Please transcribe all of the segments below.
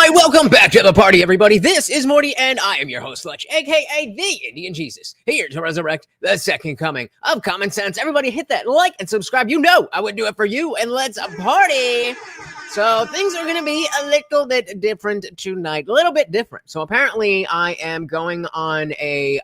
right, welcome back to the party, everybody. This is Morty, and I am your host, Fletch, aka the Indian Jesus, here to resurrect the second coming of common sense. Everybody hit that like and subscribe. You know I would do it for you, and let's party. So things are going to be a little bit different tonight, a little bit different. So apparently I am going on a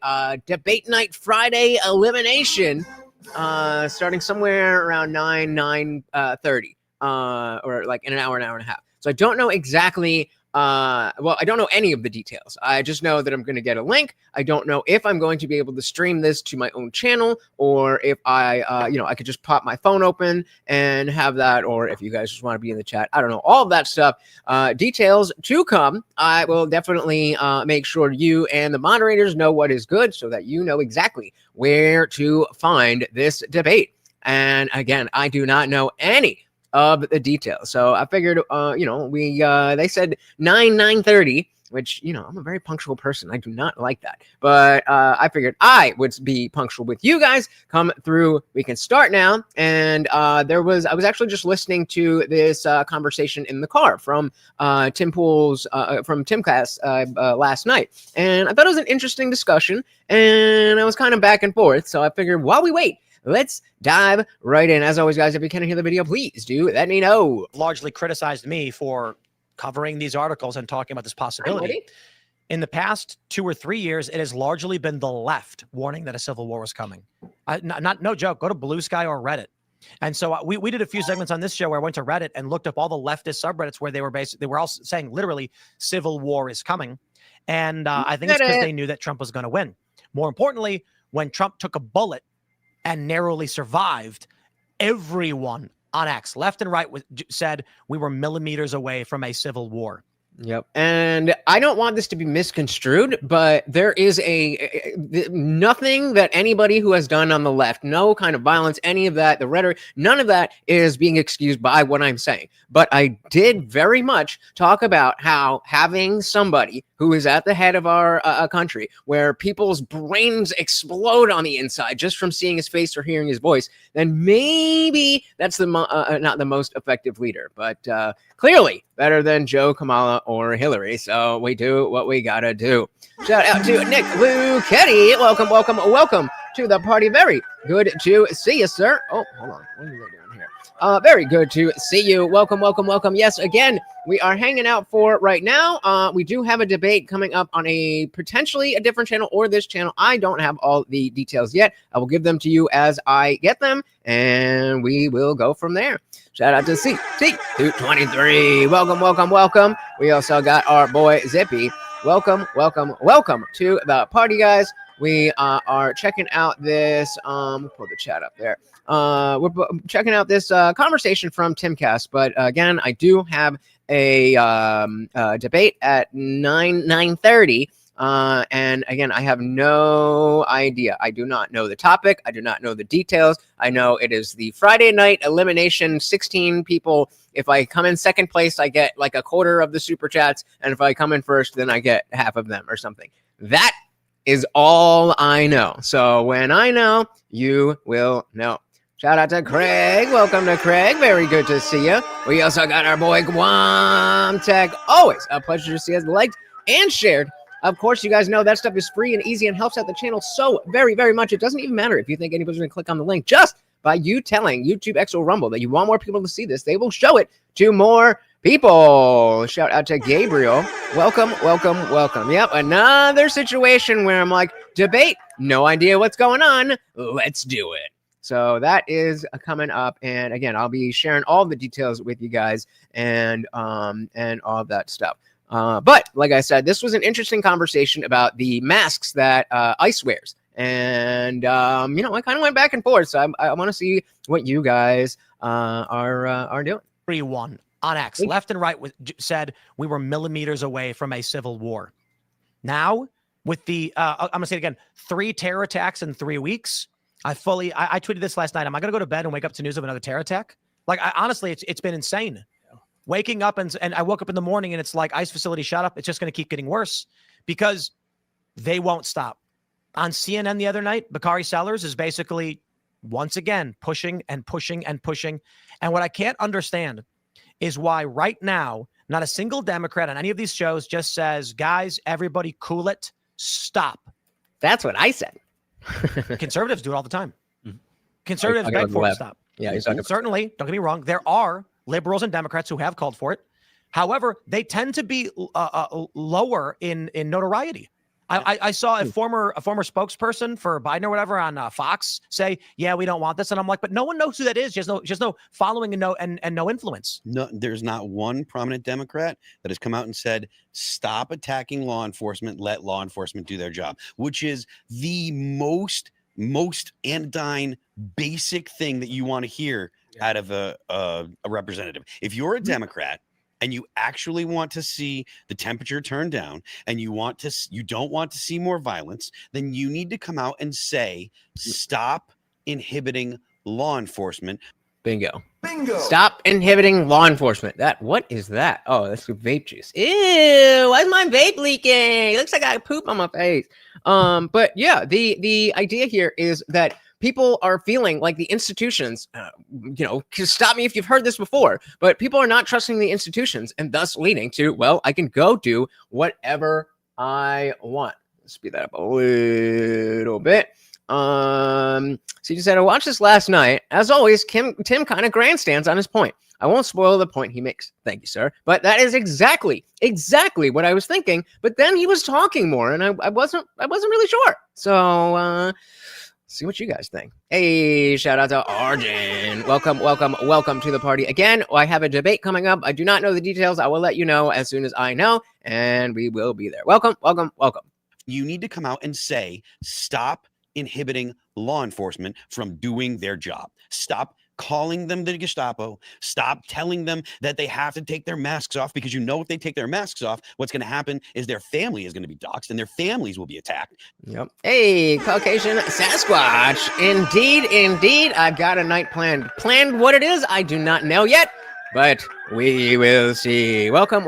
debate night Friday elimination starting somewhere around 9:30, or like in an hour and a half. So I don't know exactly, I don't know any of the details. I just know that I'm going to get a link. I don't know if I'm going to be able to stream this to my own channel, or if I could just pop my phone open and have that, or if you guys just want to be in the chat. I don't know, all of that stuff. Details to come. I will definitely make sure you and the moderators know what is good, so that you know exactly where to find this debate. And again, I do not know any of the details. So I figured, they said 9:30, which, I'm a very punctual person. I do not like that. But I figured I would be punctual with you guys. Come through. We can start now. And I was actually just listening to this conversation in the car from Tim Pool's, from Timcast last night. And I thought it was an interesting discussion. And I was kind of back and forth. So I figured while we wait, let's dive right in. As always, guys, if you can't hear the video, please do let me know. Largely criticized me for covering these articles and talking about this possibility. In the past 2 or 3 years, it has largely been the left warning that a civil war was coming. No joke. Go to Blue Sky or Reddit. And so we did a few segments on this show where I went to Reddit and looked up all the leftist subreddits where they were all saying literally civil war is coming. And I think it's because they knew that Trump was going to win. More importantly, when Trump took a bullet and narrowly survived, everyone on X, left and right, said we were millimeters away from a civil war. Yep. And I don't want this to be misconstrued, but there is nothing that anybody who has done on the left, no kind of violence, any of that, the rhetoric, none of that is being excused by what I'm saying. But I did very much talk about how having somebody who is at the head of our country, where people's brains explode on the inside just from seeing his face or hearing his voice, then maybe that's not the most effective leader. But clearly better than Joe, Kamala, or Hillary. So we do what we gotta do. Shout out to Nick Luchetti. Welcome to the party. Very good to see you, sir. Oh, hold on. What are they doing here? Very good to see you. Welcome. Yes, again, we are hanging out for right now. We do have a debate coming up on potentially a different channel or this channel. I don't have all the details yet. I will give them to you as I get them, and we will go from there. Shout out to CT223. Welcome. We also got our boy Zippy. Welcome to the party, guys. We are checking out this, pull the chat up there. We're checking out this conversation from Timcast, but again, I do have a debate at 9:30. And again, I have no idea. I do not know the topic. I do not know the details. I know it is the Friday night elimination, 16 people. If I come in second place, I get like a quarter of the super chats. And if I come in first, then I get half of them or something. That is all I know. So when I know, you will know. Shout out to Craig. Welcome to Craig. Very good to see you. We also got our boy Guam Tech. Always a pleasure to see us liked and shared. Of course, you guys know that stuff is free and easy and helps out the channel so very, very much. It doesn't even matter if you think anybody's going to click on the link. Just by you telling YouTube X or Rumble that you want more people to see this, they will show it to more people. Shout out to Gabriel. Welcome. Yep, another situation where I'm like, debate, no idea what's going on. Let's do it. So that is coming up, and again, I'll be sharing all the details with you guys and all of that stuff. But like I said, this was an interesting conversation about the masks that ICE wears. And, I kind of went back and forth. So I want to see what you guys are doing. Everyone on X, left and right, said we were millimeters away from a civil war. Now, with the, I'm going to say it again, 3 terror attacks in 3 weeks. I tweeted this last night. Am I going to go to bed and wake up to news of another terror attack? Like, honestly, it's been insane. Waking up and I woke up in the morning and it's like ICE facility shut up. It's just going to keep getting worse because they won't stop. On CNN the other night, Bakari Sellers is basically once again pushing. And what I can't understand is why right now Not a single Democrat on any of these shows just says, guys, everybody cool it. Stop. That's what I said. Conservatives do it all the time. Conservatives beg for it to stop. Yeah, certainly, don't get me wrong, there are liberals and Democrats who have called for it. However, they tend to be lower in notoriety. I saw a former spokesperson for Biden or whatever on Fox say, "Yeah, we don't want this," and I'm like, "But no one knows who that is. Just no following and no influence." No, there's not one prominent Democrat that has come out and said, "Stop attacking law enforcement. Let law enforcement do their job," which is the most anodyne, basic thing that you want to hear out of a representative. If you're a Democrat and you actually want to see the temperature turn down and you don't want to see more violence, then you need to come out and say, stop inhibiting law enforcement. Bingo. Stop inhibiting law enforcement. What is that? Oh, that's vape juice. Ew, why's my vape leaking? It looks like I got poop on my face. But yeah, the idea here is that people are feeling like the institutions, stop me if you've heard this before, but people are not trusting the institutions and thus leading to, well, I can go do whatever I want. Speed that up a little bit. So you said, I watched this last night. As always, Tim kind of grandstands on his point. I won't spoil the point he makes. Thank you, sir. But that is exactly what I was thinking. But then he was talking more, and I wasn't really sure. So see what you guys think. Hey, shout out to Arjun. Welcome to the party. Again, I have a debate coming up. I do not know the details. I will let you know as soon as I know, and we will be there. Welcome. You need to come out and say, stop inhibiting law enforcement from doing their job. Stop calling them the Gestapo. Stop telling them that they have to take their masks off, because if they take their masks off, what's going to happen is their family is going to be doxxed and their families will be attacked. Yep. Hey, Caucasian Sasquatch. Indeed. I've got a night planned. Planned what it is, I do not know yet, but we will see. Welcome.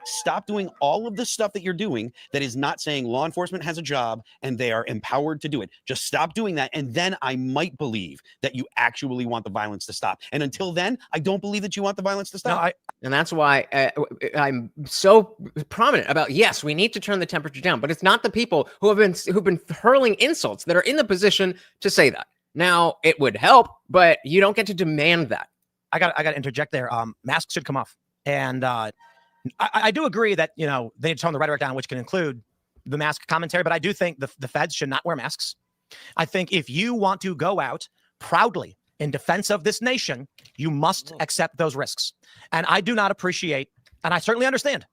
Stop doing all of the stuff that you're doing that is not saying law enforcement has a job and they are empowered to do it. Just stop doing that. And then I might believe that you actually want the violence to stop. And until then, I don't believe that you want the violence to stop. And that's why I'm so prominent about, yes, we need to turn the temperature down, but it's not the people who've been hurling insults that are in the position to say that. Now, it would help, but you don't get to demand that. I got to interject there. Masks should come off. And I do agree that, they need to tone the rhetoric down, which can include the mask commentary, but I do think the feds should not wear masks. I think if you want to go out proudly in defense of this nation, you must accept those risks. And I do not appreciate, and I certainly understand,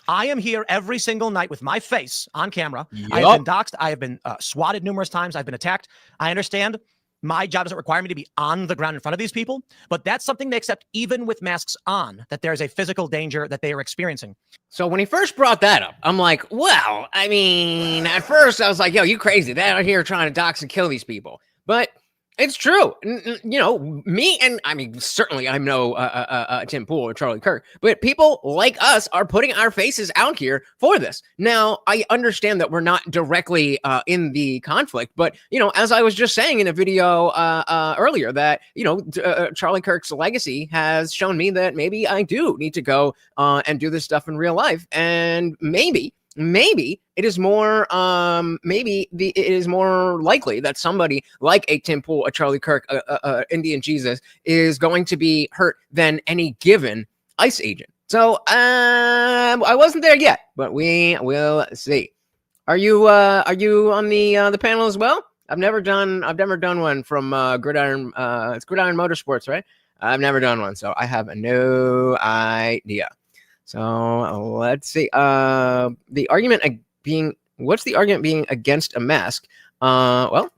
I am here every single night with my face on camera. Yep. I have been doxxed. I have been swatted numerous times. I've been attacked. I understand my job doesn't require me to be on the ground in front of these people, but that's something they accept even with masks on, that there's a physical danger that they are experiencing. So when he first brought that up, I'm like, well, I mean, at first I was like, yo, you crazy. They're out here trying to dox and kill these people. But it's true. Me and I mean, certainly I'm no Tim Pool or Charlie Kirk, but people like us are putting our faces out here for this. Now, I understand that we're not directly in the conflict, but, as I was just saying in a video earlier, that, Charlie Kirk's legacy has shown me that maybe I do need to go and do this stuff in real life. And maybe it is more it is more likely that somebody like a Tim Pool, a Charlie Kirk, Indian Jesus is going to be hurt than any given ICE agent. So I wasn't there yet, but we will see. Are you on the panel as well? I've never done one from Gridiron. It's Gridiron Motorsports, right? I've never done one, so I have no idea. So let's see. What's the argument being against a mask? Well,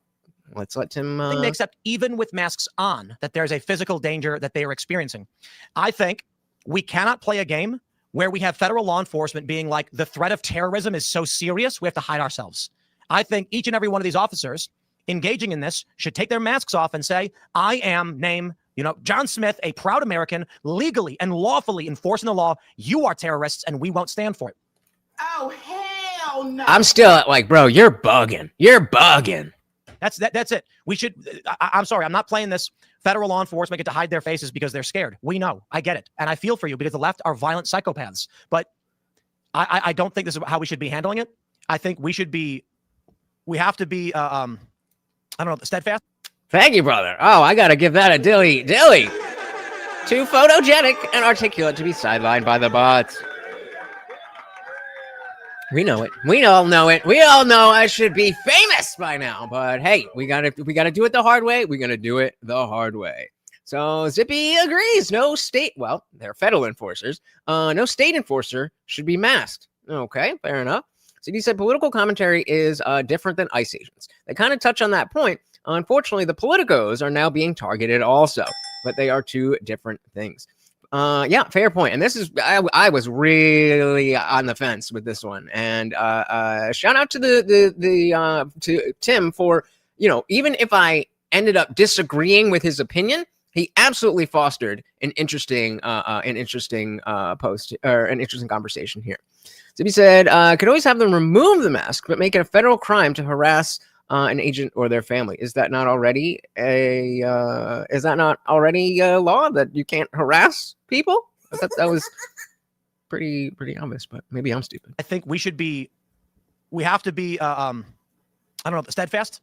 let's let Tim. I think they accept even with masks on that there's a physical danger that they are experiencing. I think we cannot play a game where we have federal law enforcement being like, the threat of terrorism is so serious, we have to hide ourselves. I think each and every one of these officers engaging in this should take their masks off and say, I am John Smith, a proud American, legally and lawfully enforcing the law. You are terrorists, and we won't stand for it. Oh, hell no. I'm still like, bro, you're bugging. That's it. We should. I'm sorry. I'm not playing this. Federal law enforcement get to hide their faces because they're scared. We know. I get it, and I feel for you because the left are violent psychopaths. But I don't think this is how we should be handling it. I think we have to be. I don't know. Steadfast. Thank you, brother. Oh, I gotta give that a dilly. Too photogenic and articulate to be sidelined by the bots. We know it. We all know it. We all know I should be famous by now. But hey, we gotta do it the hard way. We're gonna do it the hard way. So Zippy agrees. No state. Well, they're federal enforcers. No state enforcer should be masked. Okay, fair enough. So he said political commentary is different than ICE agents. They kind of touch on that point. Unfortunately, the politicos are now being targeted also, but they are two different things. Yeah, fair point. And this is I was really on the fence with this one. And shout out to to Tim for, even if I ended up disagreeing with his opinion, he absolutely fostered an interesting post or an interesting conversation here. So he said, could always have them remove the mask, but make it a federal crime to harass an agent or their family. Is that not already a law that you can't harass people? I thought that was pretty obvious, but maybe I'm stupid. I think we have to be I don't know, steadfast,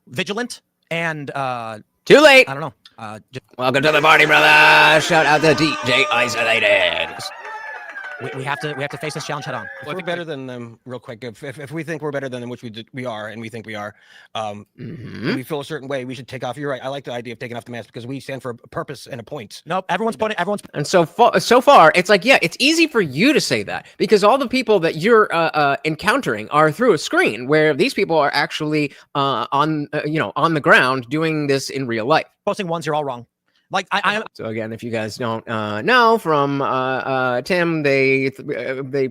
vigilant, and too late. I don't know. Welcome to the party, brother. Shout out to DJ Isolated. We have to face this challenge head on. Well, I think better than them, real quick. If we think we're better than them, which we are, and we think we are, we feel a certain way, we should take off. You're right. I like the idea of taking off the mask because we stand for a purpose and a point. Nope. Everyone's. And so far, it's like, yeah, it's easy for you to say that because all the people that you're encountering are through a screen, where these people are actually on the ground doing this in real life. Posting ones, you're all wrong. Like So again, if you guys don't know from Tim, they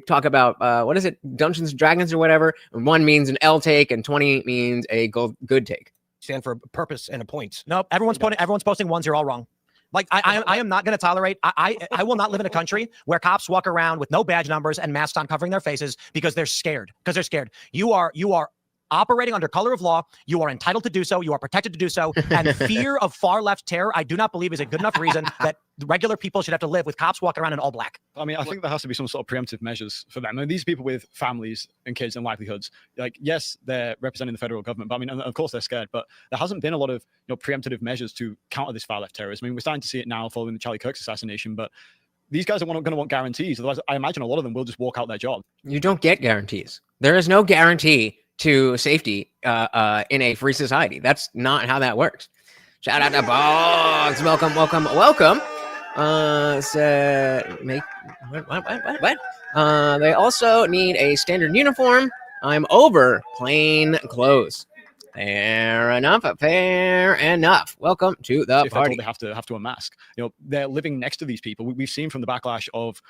talk about what is it, Dungeons and Dragons or whatever. And 1 means an L take, and 20 means a good take. Stand for a purpose and a point. Nope. Everyone's posting ones. You're all wrong. Like I am not going to tolerate. I will not live in a country where cops walk around with no badge numbers and masks on, covering their faces because they're scared. You are operating under color of law. You are entitled to do so. You are protected to do so. And fear of far left terror, I do not believe is a good enough reason that regular people should have to live with cops walking around in all black. I mean, I think there has to be some sort of preemptive measures for them. I mean, these people with families and kids and livelihoods, like, yes, they're representing the federal government, but I mean, of course they're scared, but there hasn't been a lot of, preemptive measures to counter this far left terrorism. I mean, we're starting to see it now following the Charlie Kirk's assassination, but these guys are going to want guarantees. Otherwise, I imagine a lot of them will just walk out their job. You don't get guarantees. There is no guarantee to safety in a free society. That's not how that works. Shout out to Boggs. Welcome. What? They also need a standard uniform. I'm over plain clothes. Fair enough. Welcome to the party. They have to unmask. They're living next to these people. We've seen from the backlash of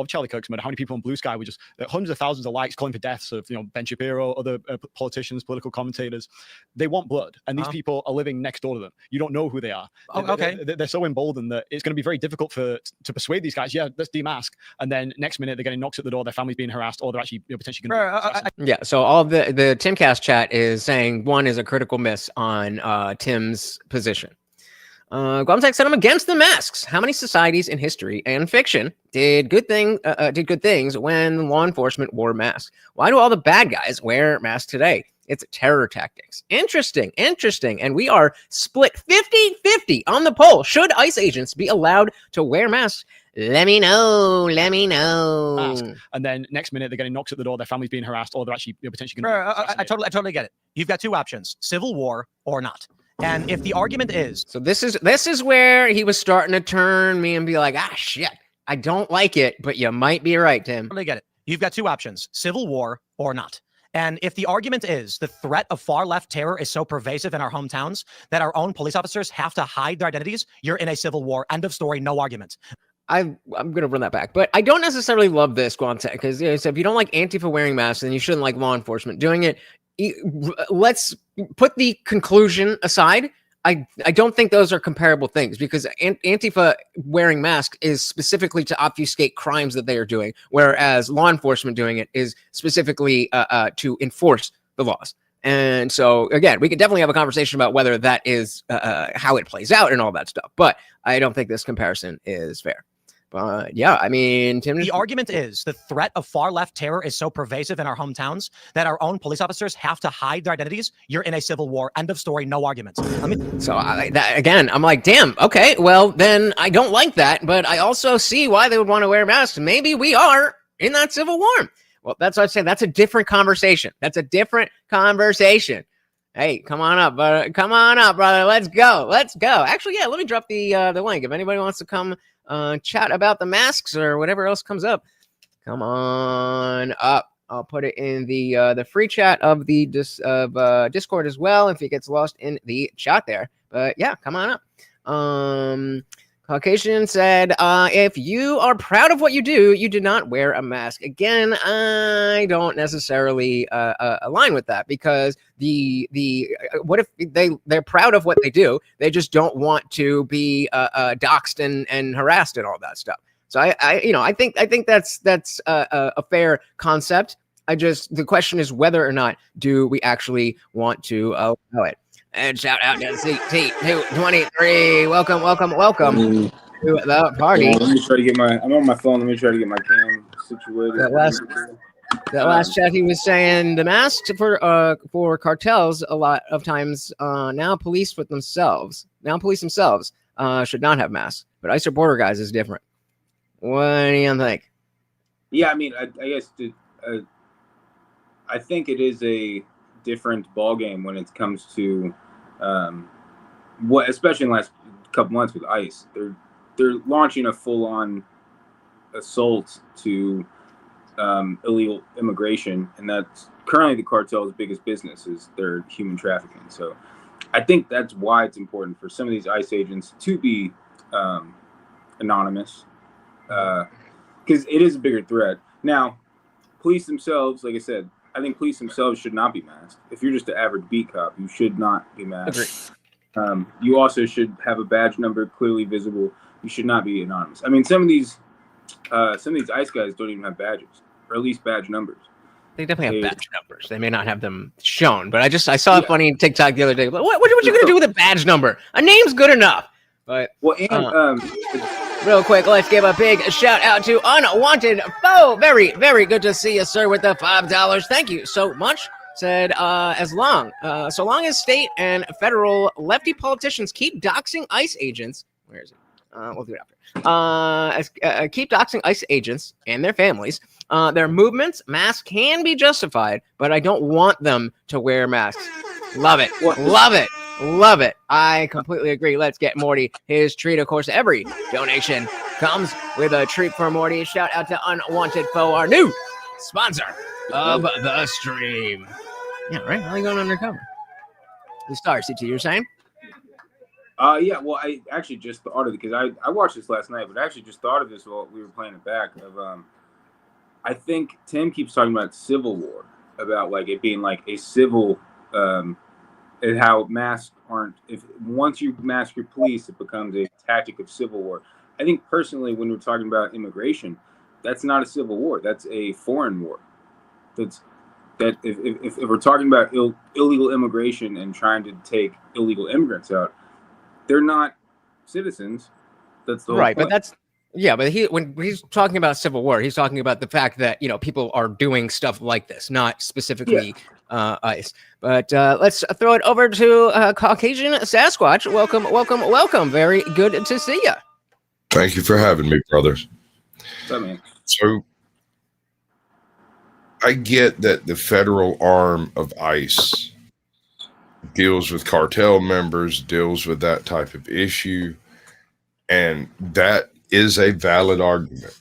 Charlie Kirk's murder, how many people on Blue Sky were just hundreds of thousands of likes calling for deaths of Ben Shapiro, other politicians, political commentators. They want blood, and these people are living next door to them. You don't know who they are. Okay. They're so emboldened that it's going to be very difficult to persuade these guys. Yeah, let's demask, and then next minute they're getting knocks at the door. Their family's being harassed, or they're actually potentially going to. Yeah. So all of the Timcast chat is saying one is a critical miss on Tim's position. Guamtech said, I'm against the masks. How many societies in history and fiction did good things when law enforcement wore masks? Why do all the bad guys wear masks today? It's terror tactics. Interesting. And we are split 50-50 on the poll. Should ICE agents be allowed to wear masks? Let me know. Mask. And then next minute they're getting knocks at the door. Their family's being harassed, or they're actually potentially going to. I totally get it. You've got two options: civil war or not. And if the argument is so, this is where he was starting to turn me and be like, shit, I don't like it, but you might be right, Tim. I totally get it. You've got two options: civil war or not. And if the argument is the threat of far left terror is so pervasive in our hometowns that our own police officers have to hide their identities, you're in a civil war. End of story. No argument. I'm going to run that back, but I don't necessarily love this, Guantech, because so if you don't like Antifa wearing masks, then you shouldn't like law enforcement doing it. Let's put the conclusion aside. I don't think those are comparable things, because Antifa wearing masks is specifically to obfuscate crimes that they are doing, whereas law enforcement doing it is specifically to enforce the laws. And so again, we could definitely have a conversation about whether that is how it plays out and all that stuff. But I don't think this comparison is fair. But yeah, I mean, Tim, The argument is the threat of far left terror is so pervasive in our hometowns that our own police officers have to hide their identities. You're in a civil war. End of story. No arguments. Again, I'm like, damn, okay, well, then I don't like that. But I also see why they would want to wear masks. Maybe we are in that civil war. Well, that's what I'm saying. That's a different conversation. Hey, come on up, brother. Let's go. Actually, yeah, let me drop the link. If anybody wants to come chat about the masks or whatever else comes up, come on up. I'll put it in the free chat of the Discord as well if it gets lost in the chat there. But yeah, come on up. Caucasian said, if you are proud of what you do not wear a mask. Again, I don't necessarily align with that, because what if they're proud of what they do, they just don't want to be doxxed and harassed and all that stuff. So I think that's a fair concept. The question is whether or not do we actually want to allow it. And shout out to CT223. Welcome to the party. Let me try to get I'm on my phone. Let me try to get my cam situated. That last chat, he was saying the masks for cartels a lot of times now police themselves should not have masks, but ICE or border guys is different. What do you think? Yeah, I mean, I guess I think it is a different ball game when it comes to especially in the last couple months with ICE. They're launching a full-on assault to illegal immigration, and that's currently the cartel's biggest business is their human trafficking. So I think that's why it's important for some of these ICE agents to be anonymous, because it is a bigger threat. Now, police themselves, like I said, I think police themselves should not be masked. If you're just an average beat cop, you should not be masked. You also should have a badge number clearly visible. You should not be anonymous. I mean, some of these ICE guys don't even have badges, or at least badge numbers. They definitely have badge numbers. They may not have them shown, but I saw a funny TikTok the other day. What you gonna do with a badge number? A name's good enough. But real quick, let's give a big shout out to Unwanted Foe. Very, very good to see you, sir, with the $5. Thank you so much. Said, so long as state and federal lefty politicians keep doxing ICE agents, where is it? We'll do it after. Keep doxing ICE agents and their families. Their movements, masks can be justified, but I don't want them to wear masks. Love it. Love it. I completely agree. Let's get Morty his treat. Of course, every donation comes with a treat for Morty. Shout out to Unwanted Foe, our new sponsor of the stream. Yeah, right? How are you going undercover? The star, CT, you're saying? Yeah, well, I actually just thought of it because I watched this last night, but I actually just thought of this while we were playing it back. I think Tim keeps talking about civil war, about like it being like a civil, and how masks aren't. If once you mask your police, it becomes a tactic of civil war. I think personally, when we're talking about immigration, that's not a civil war. That's a foreign war. If we're talking about illegal immigration and trying to take illegal immigrants out, they're not citizens. That's the whole right. point. But when he's talking about civil war, he's talking about the fact that people are doing stuff like this, not specifically ICE. But let's throw it over to Caucasian Sasquatch. Welcome. Very good to see you. Thank you for having me, brothers. What's up, man? So I get that the federal arm of ICE deals with cartel members, deals with that type of issue, and that is a valid argument.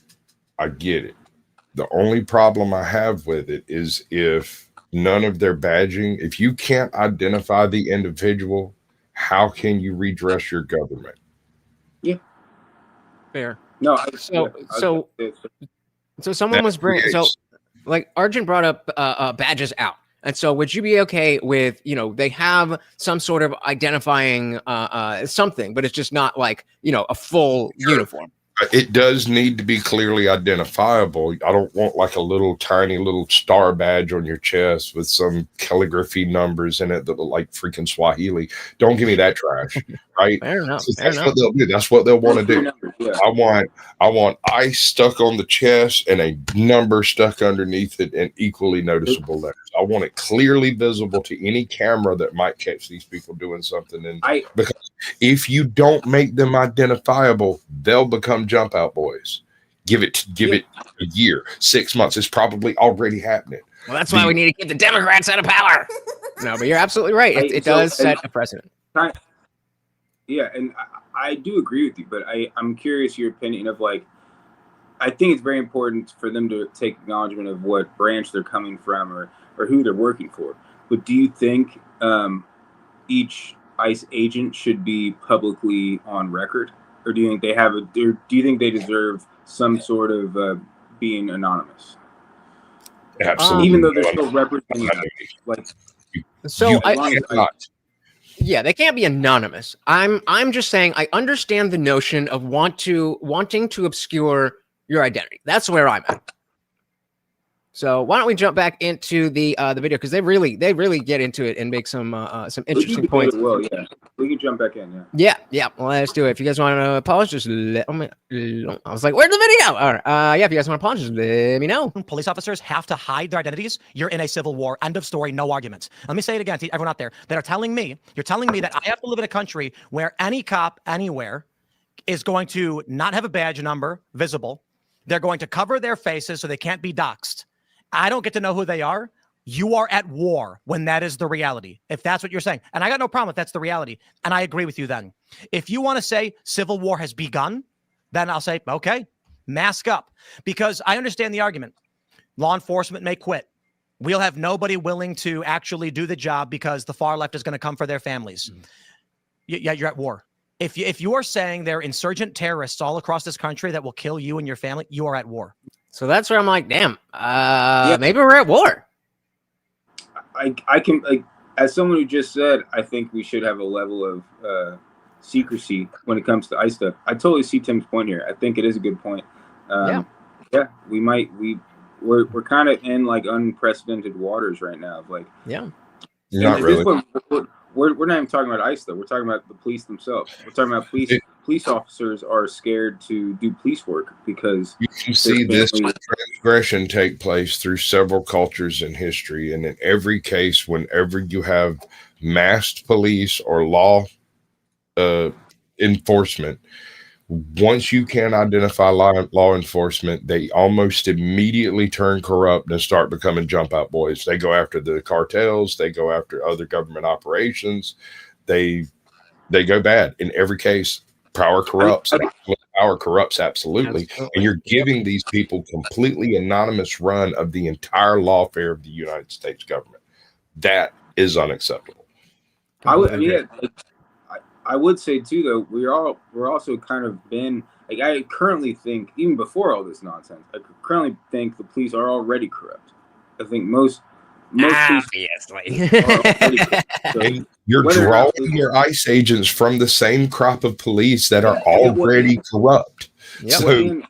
I get it. The only problem I have with it is if none of their badging, if you can't identify the individual, how can you redress your government? Yeah. Fair. No. So someone was bringing. So, like Arjun brought up badges out, and so would you be okay with they have some sort of identifying something, but it's just not like a full uniform? It does need to be clearly identifiable. I don't want like a little tiny little star badge on your chest with some calligraphy numbers in it that look like freaking Swahili. Don't give me that trash, right? Fair enough. So Fair that's enough. what they'll do. That's what they'll want to do. Yeah. I want ice stuck on the chest and a number stuck underneath it in equally noticeable letters. I want it clearly visible to any camera that might catch these people doing something. And because if you don't make them identifiable, they'll become jump out boys. Give it a year, 6 months. It's probably already happening. Well, that's why we need to keep the Democrats out of power. No, but you're absolutely right. It does set a precedent. Yeah, and I do agree with you, but I'm curious your opinion of like, I think it's very important for them to take acknowledgement of what branch they're coming from or who they're working for. But do you think each ICE agent should be publicly on record, or do you think they have do you think they deserve some sort of being anonymous? Absolutely. Even though they're still representing like. So Yeah, they can't be anonymous. I'm just saying I understand the notion of wanting to obscure your identity. That's where I'm at. So why don't we jump back into the video, because they really get into it and make some interesting points. Well, yeah, we can jump back in. Yeah. Well, let's do it. If you guys want to pause, just let me. I was like, where's the video? All right. Yeah. If you guys want to pause, just let me know. Police officers have to hide their identities. You're in a civil war. End of story. No arguments. Let me say it again to everyone out there that are telling me, you're telling me that I have to live in a country where any cop anywhere is going to not have a badge number visible. They're going to cover their faces so they can't be doxxed. I don't get to know who they are. You are at war when that is the reality. If that's what you're saying. And I got no problem if that's the reality. And I agree with you then. If you want to say civil war has begun, then I'll say, okay, mask up. Because I understand the argument. Law enforcement may quit. We'll have nobody willing to actually do the job because the far left is going to come for their families. Yeah, you're at war. If you are saying there are insurgent terrorists all across this country that will kill you and your family, you are at war. So that's where I'm like, damn, maybe we're at war. I can, like, as someone who just said, I think we should have a level of secrecy when it comes to ICE stuff. I totally see Tim's point here. I think it is a good point. Yeah, we're kind of in like unprecedented waters right now. Like, not really. We're not even talking about ICE though. We're talking about the police themselves. We're talking about police officers are scared to do police work because you can see this transgression take place through several cultures in history, and in every case, whenever you have masked police or law enforcement, once you can identify law enforcement, they almost immediately turn corrupt and start becoming jump out boys. They go after the cartels. They go after other government operations. They go bad in every case. Power corrupts. Power corrupts absolutely. And you're giving these people completely anonymous run of the entire lawfare of the United States government. That is unacceptable. I would say too, though, we're also kind of been like, I currently think, even before all this nonsense, I currently think the police are already corrupt. I think most obviously. So and you're drawing your ICE agents from the same crop of police that are already corrupt. So,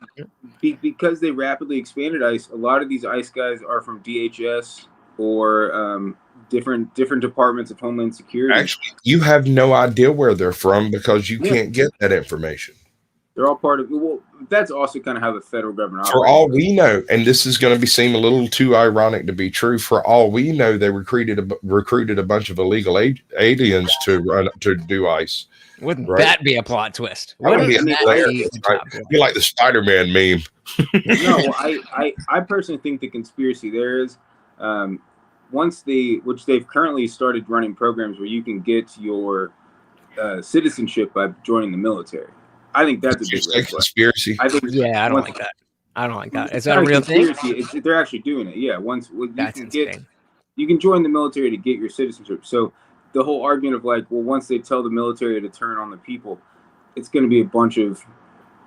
because they rapidly expanded ICE, a lot of these ICE guys are from DHS or different departments of Homeland Security. Actually, you have no idea where they're from because you can't get that information. They're all part of, well, that's also kind of how the federal government operates. For all we know, and this is going to seem a little too ironic to be true, for all we know, they recruited a bunch of illegal aliens to do ICE. Wouldn't that be a plot twist? Wouldn't be like the Spider-Man meme. No, I personally think the conspiracy there is, which they've currently started running programs where you can get your citizenship by joining the military. I think that's a big conspiracy. I don't like that. I don't like that. Is that a real thing? They're actually doing it. Yeah. You can join the military to get your citizenship. So the whole argument of like, well, once they tell the military to turn on the people, it's going to be a bunch of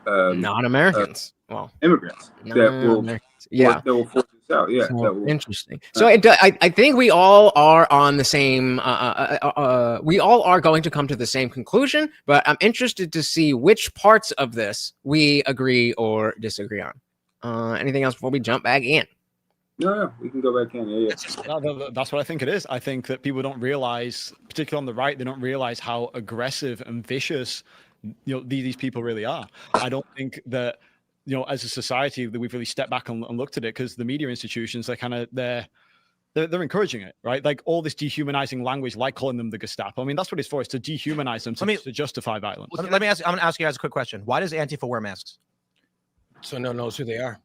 non-Americans, immigrants that will force this out. Yeah, So, that will, interesting. So I think we all are on the same. We all are going to come to the same conclusion, but I'm interested to see which parts of this we agree or disagree on. Anything else before we jump back in? no, we can go back in. Yeah. That's what I think it is. I think that people don't realize, particularly on the right, they don't realize how aggressive and vicious, these people really are. I don't think that, as a society, that we've really stepped back and looked at it, because the media institutions, they're encouraging it, right? Like all this dehumanizing language, like calling them the Gestapo. I mean, that's what it's for. It's to dehumanize them, to justify violence. I'm going to ask you guys a quick question. Why does Antifa wear masks? So no one knows who they are.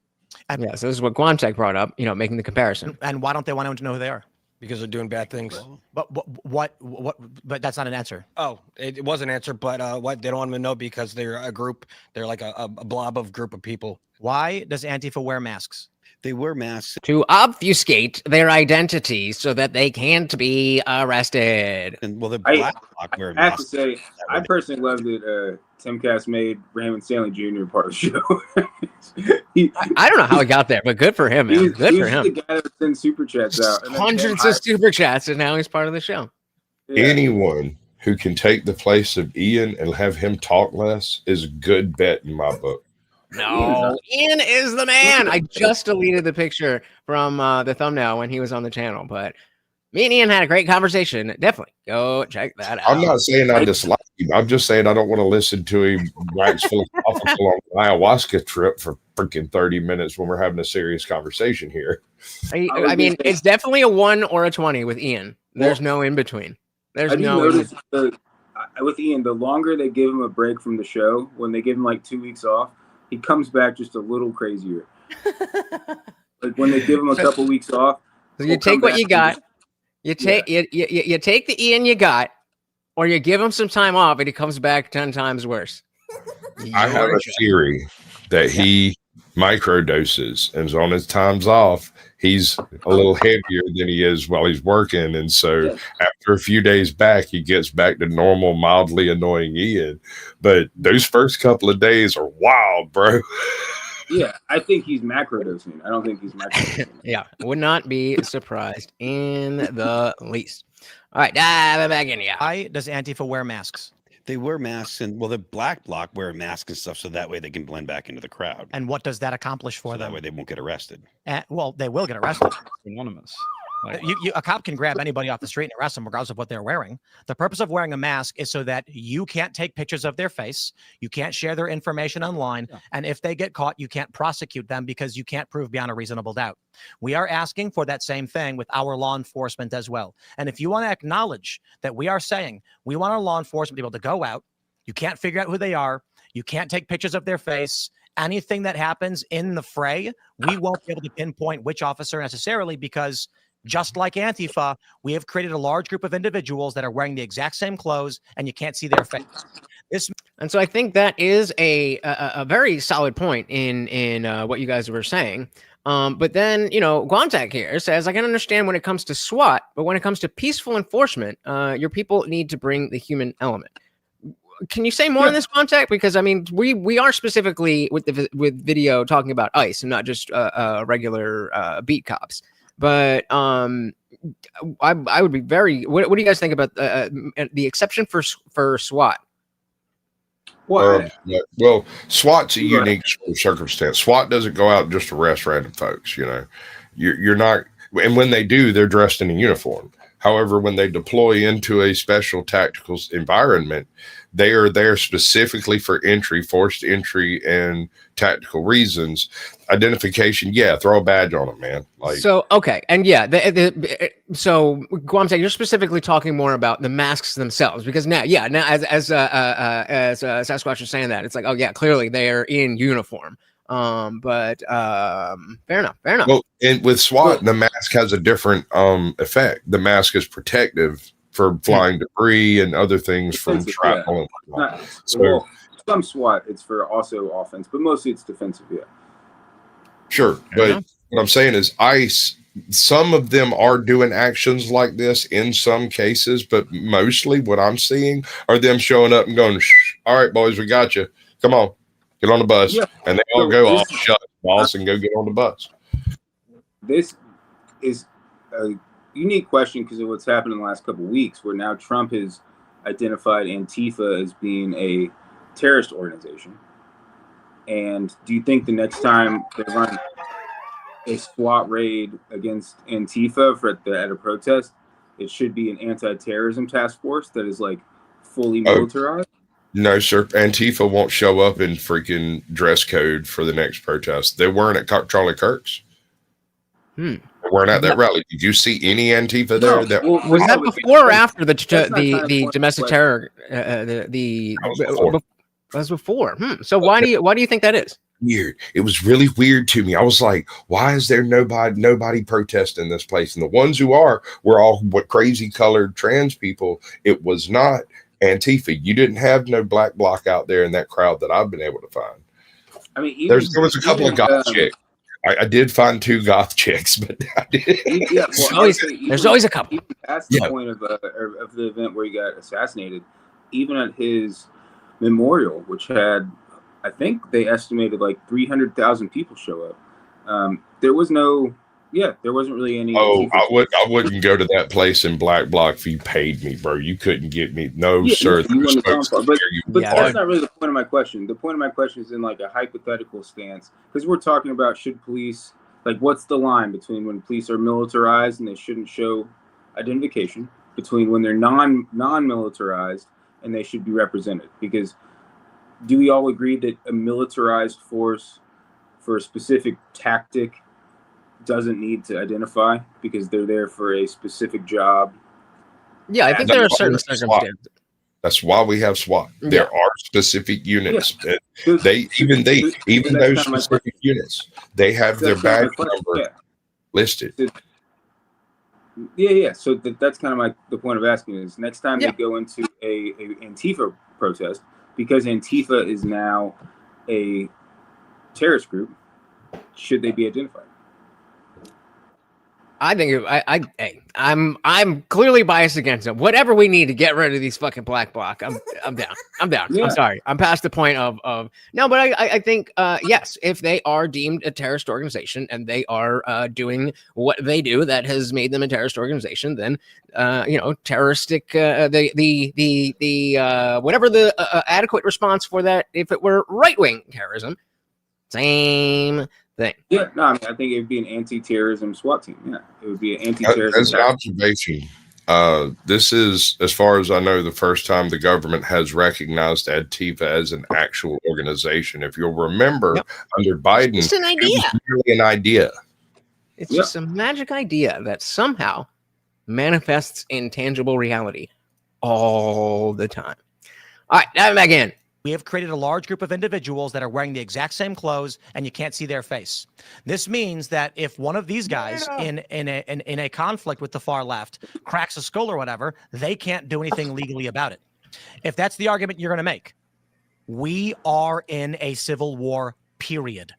Yeah, so this is what Guantek brought up, making the comparison. And why don't they want anyone to know who they are? Because they're doing bad things. But what? But that's not an answer. Oh, it was an answer, but what they don't want them to know because they're a group. They're like a blob of group of people. Why does Antifa wear masks? They wear masks To obfuscate their identity so that they can't be arrested. and the I black bloc wear I have to masks. say, I personally love that Tim Cass made Raymond Stanley Jr. part of the show. I don't know how he got there, but good for him, man. Good for him. The guy that sends super chats out. and then Hundreds Tim of super chats, and now he's part of the show. Yeah. Anyone who can take the place of Ian and have him talk less is a good bet in my book. No, Ian is the man. I just deleted the picture from the thumbnail when he was on the channel, but me and Ian had a great conversation. Definitely go check that out. I'm not saying I dislike him. I'm just saying I don't want to listen to him wax philosophical on an ayahuasca trip for freaking 30 minutes when we're having a serious conversation here. I mean, it's definitely a 1 or a 20 with Ian. There's no in between. There's Have you no. noticed with Ian, the longer they give him a break from the show, when they give him like 2 weeks off, he comes back just a little crazier. Like when they give him a couple weeks off, So you take what you got. You take you take the Ian you got, or you give him some time off, and he comes back 10 times worse. I have a theory that he microdoses and on his times off, he's a little heavier than he is while he's working. And so after a few days back, he gets back to normal, mildly annoying Ian. But those first couple of days are wild, bro. Yeah, I think he's macrodosing. I don't think he's microdosing. Yeah, would not be surprised in the least. All right, dive back in. Yeah. Why does Antifa wear masks? They wear masks, and the black bloc wear masks and stuff, so that way they can blend back into the crowd. And what does that accomplish for So them? that way they won't get arrested. Well, they will get arrested. Anonymous. Like, A cop can grab anybody off the street and arrest them regardless of what they're wearing. The purpose of wearing a mask is so that you can't take pictures of their face, you can't share their information online, and if they get caught, you can't prosecute them because you can't prove beyond a reasonable doubt. We are asking for that same thing with our law enforcement as well. And if you want to acknowledge that we are saying we want our law enforcement to be able to go out, you can't figure out who they are, you can't take pictures of their face, anything that happens in the fray, we won't be able to pinpoint which officer necessarily, because just like Antifa, we have created a large group of individuals that are wearing the exact same clothes, and you can't see their face. And so I think that is a very solid point in what you guys were saying. But then, Guantek here says, I can understand when it comes to SWAT, but when it comes to peaceful enforcement, your people need to bring the human element. Can you say more on this, Guantek? Because I mean, we are specifically with video talking about ICE and not just regular beat cops. But I would be very. What do you guys think about the exception for SWAT? Well, Well, SWAT's a unique circumstance. SWAT doesn't go out and just arrest random folks. You're not, and when they do, they're dressed in a uniform. However, when they deploy into a special tactical environment, they are there specifically for entry, forced entry, and tactical reasons. Identification, throw a badge on them, man. Okay, and so Guamtek, you're specifically talking more about the masks themselves, because now as Sasquatch is saying that, it's like, oh yeah, clearly they are in uniform. But fair enough. Well, and with SWAT, the mask has a different effect. The mask is protective for flying debris and other things from shrapnel and whatnot. So some SWAT, it's for also offense, but mostly it's defensive. Yeah. Sure, but what I'm saying is ICE. Some of them are doing actions like this in some cases, but mostly what I'm seeing are them showing up and going, "All right, boys, we got you. Come on, get on the bus," and they all go off, shut boss, and go get on the bus. this is a unique question because of what's happened in the last couple of weeks, where now Trump has identified Antifa as being a terrorist organization. And do you think the next time they run a SWAT raid against Antifa at a protest, it should be an anti-terrorism task force that is like fully militarized? No, sir. Antifa won't show up in freaking dress code for the next protest. They weren't at Charlie Kirk's. They weren't at that rally. Did you see any Antifa there? Was that before or after the domestic terror? That was before. So why do you think that is? Weird. It was really weird to me. I was like, why is there nobody protesting this place? And the ones who were all crazy colored trans people. It was not Antifa. You didn't have no black bloc out there in that crowd that I've been able to find. I mean, there was a couple of goth chicks. I did find 2 goth chicks, but I did. Yeah, there's always a couple. That's the point of the event where he got assassinated. Even at his memorial, which had, I think they estimated like 300,000 people show up. There wasn't really any. Oh, I wouldn't go to that place in Black Bloc if you paid me, bro. You couldn't get me. No, sir. But that's not really the point of my question. The point of my question is in like a hypothetical stance, because we're talking about should police, like, what's the line between when police are militarized and they shouldn't show identification, between when they're non-militarized and they should be represented? Because do we all agree that a militarized force for a specific tactic doesn't need to identify because they're there for a specific job? Yeah, I think there are certain circumstances. That's why we have SWAT. There are specific units. Yeah. Even those specific units, they have their badge number listed. Yeah. So that's kind of the point of asking is next time they go into a Antifa protest, because Antifa is now a terrorist group, should they be identified? I think I'm clearly biased against it. Whatever we need to get rid of these fucking black bloc, I'm down. I'm down. Yeah. I'm sorry. I'm past the point of no, but I think yes, if they are deemed a terrorist organization and they are doing what they do that has made them a terrorist organization, then terroristic whatever the adequate response for that, if it were right-wing terrorism, same thing. Yeah, no, I mean, I think it would be an anti-terrorism SWAT team. Yeah, it would be an anti-terrorism. As an observation, this is, as far as I know, the first time the government has recognized Antifa as an actual organization. If you'll remember, under Biden, it's an idea. It was really an idea. It's just a magic idea that somehow manifests in tangible reality all the time. All right, now back in. We have created a large group of individuals that are wearing the exact same clothes and you can't see their face. This means that if one of these guys in a conflict with the far left cracks a skull or whatever, they can't do anything legally about it. If that's the argument you're going to make, we are in a civil war, period.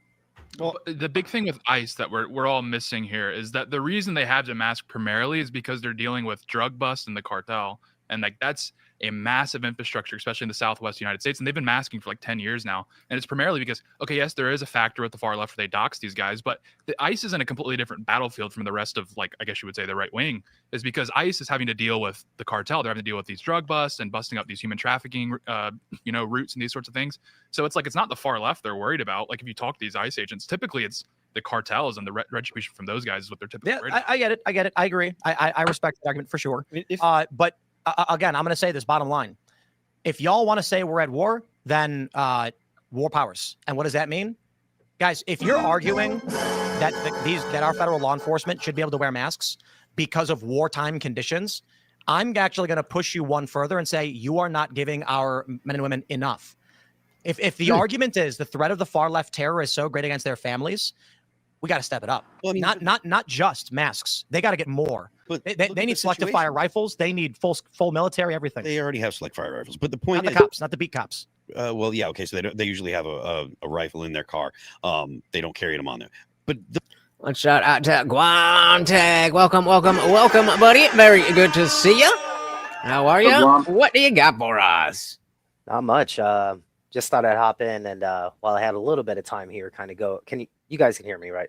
Well, the big thing with ICE that we're all missing here is that the reason they have to mask primarily is because they're dealing with drug busts and the cartel. And like that's a massive infrastructure, especially in the Southwest United States. And they've been masking for like 10 years now. And it's primarily because, okay, yes, there is a factor with the far left where they dox these guys, but the ICE is in a completely different battlefield from the rest of, like, I guess you would say the right wing, is because ICE is having to deal with the cartel. They're having to deal with these drug busts and busting up these human trafficking, routes and these sorts of things. So it's like, it's not the far left they're worried about. Like if you talk to these ICE agents, typically it's the cartels and the retribution from those guys is what they're typically worried about. I get it. I agree. I respect the argument for sure. But again, I'm going to say this bottom line. If y'all want to say we're at war, then war powers. And what does that mean? Guys, if you're arguing that our federal law enforcement should be able to wear masks because of wartime conditions, I'm actually going to push you one further and say you are not giving our men and women enough. If the argument is the threat of the far left terror is so great against their families, we got to step it up. Well, I mean, not just masks. They got to get more. They need selective fire rifles. They need full military, everything. They already have select fire rifles. But the point is, not the cops, not the beat cops. Well, yeah, okay. So they usually have a rifle in their car. They don't carry them on there. But let's shout out to Guantag. Welcome, buddy. Very good to see you. How are you? What do you got for us? Not much. Just thought I'd hop in and while I had a little bit of time here, kind of go. You guys can hear me, right?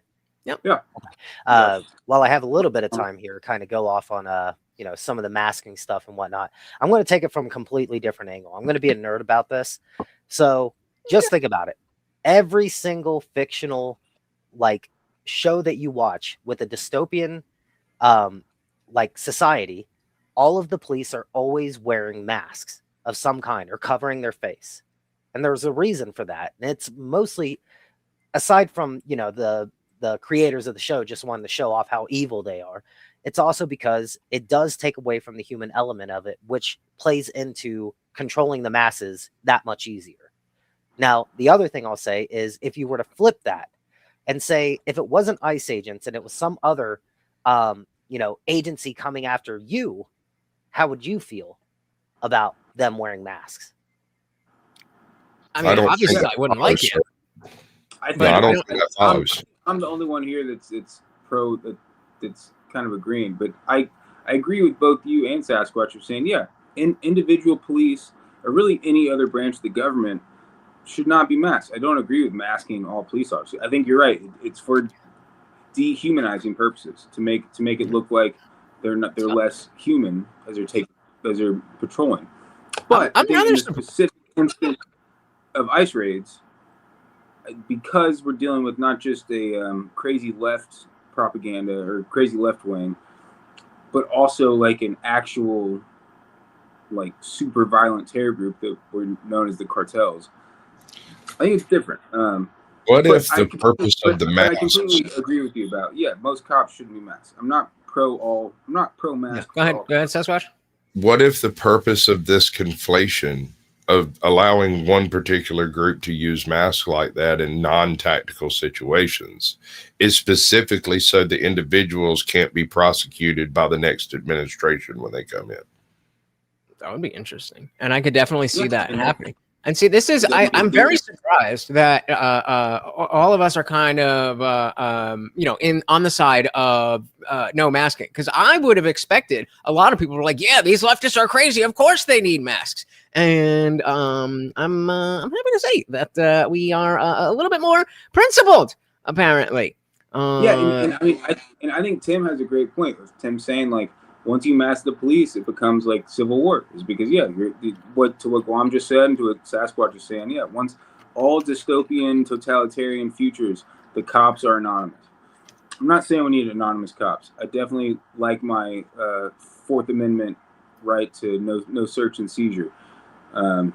While I have a little bit of time here, kind of go off on some of the masking stuff and whatnot. I'm going to take it from a completely different angle. I'm going to be a nerd about this. So just think about it. Every single fictional like show that you watch with a dystopian like society, all of the police are always wearing masks of some kind or covering their face. And there's a reason for that. And it's mostly, aside from, the creators of the show just wanting to show off how evil they are, it's also because it does take away from the human element of it, which plays into controlling the masses that much easier. Now, the other thing I'll say is if you were to flip that and say, if it wasn't ICE agents and it was some other, agency coming after you, how would you feel about them wearing masks? I mean, obviously I wouldn't like it. I don't think that follows. I'm the only one here that's kind of agreeing, but I agree with both you and Sasquatch are saying, individual police or really any other branch of the government should not be masked. I don't agree with masking all police officers. I think you're right. It's for dehumanizing purposes to make it look like they're less human as they're patrolling. But I think in the specific instance of ICE raids, because we're dealing with not just a crazy left propaganda or crazy left wing, but also like an actual like super violent terror group that were known as the cartels, I think it's different. What if the purpose of the masks? I completely agree with you about most cops shouldn't be masked. I'm not pro mask. Go ahead, Sasquatch. What if the purpose of this conflation of allowing one particular group to use masks like that in non-tactical situations is specifically so the individuals can't be prosecuted by the next administration when they come in? That would be interesting, and I could definitely see that happening. And see, this is I'm very surprised that all of us are kind of on the side of no masking, because I would have expected a lot of people were like, these leftists are crazy, of course they need masks. And I'm happy to say that we are a little bit more principled, apparently. And I think Tim has a great point. Tim saying like, once you mask the police, it becomes like civil war. Is because what Guam just said and to what Sasquatch is saying. Once all dystopian totalitarian futures, the cops are anonymous. I'm not saying we need anonymous cops. I definitely like my Fourth Amendment right to no search and seizure. I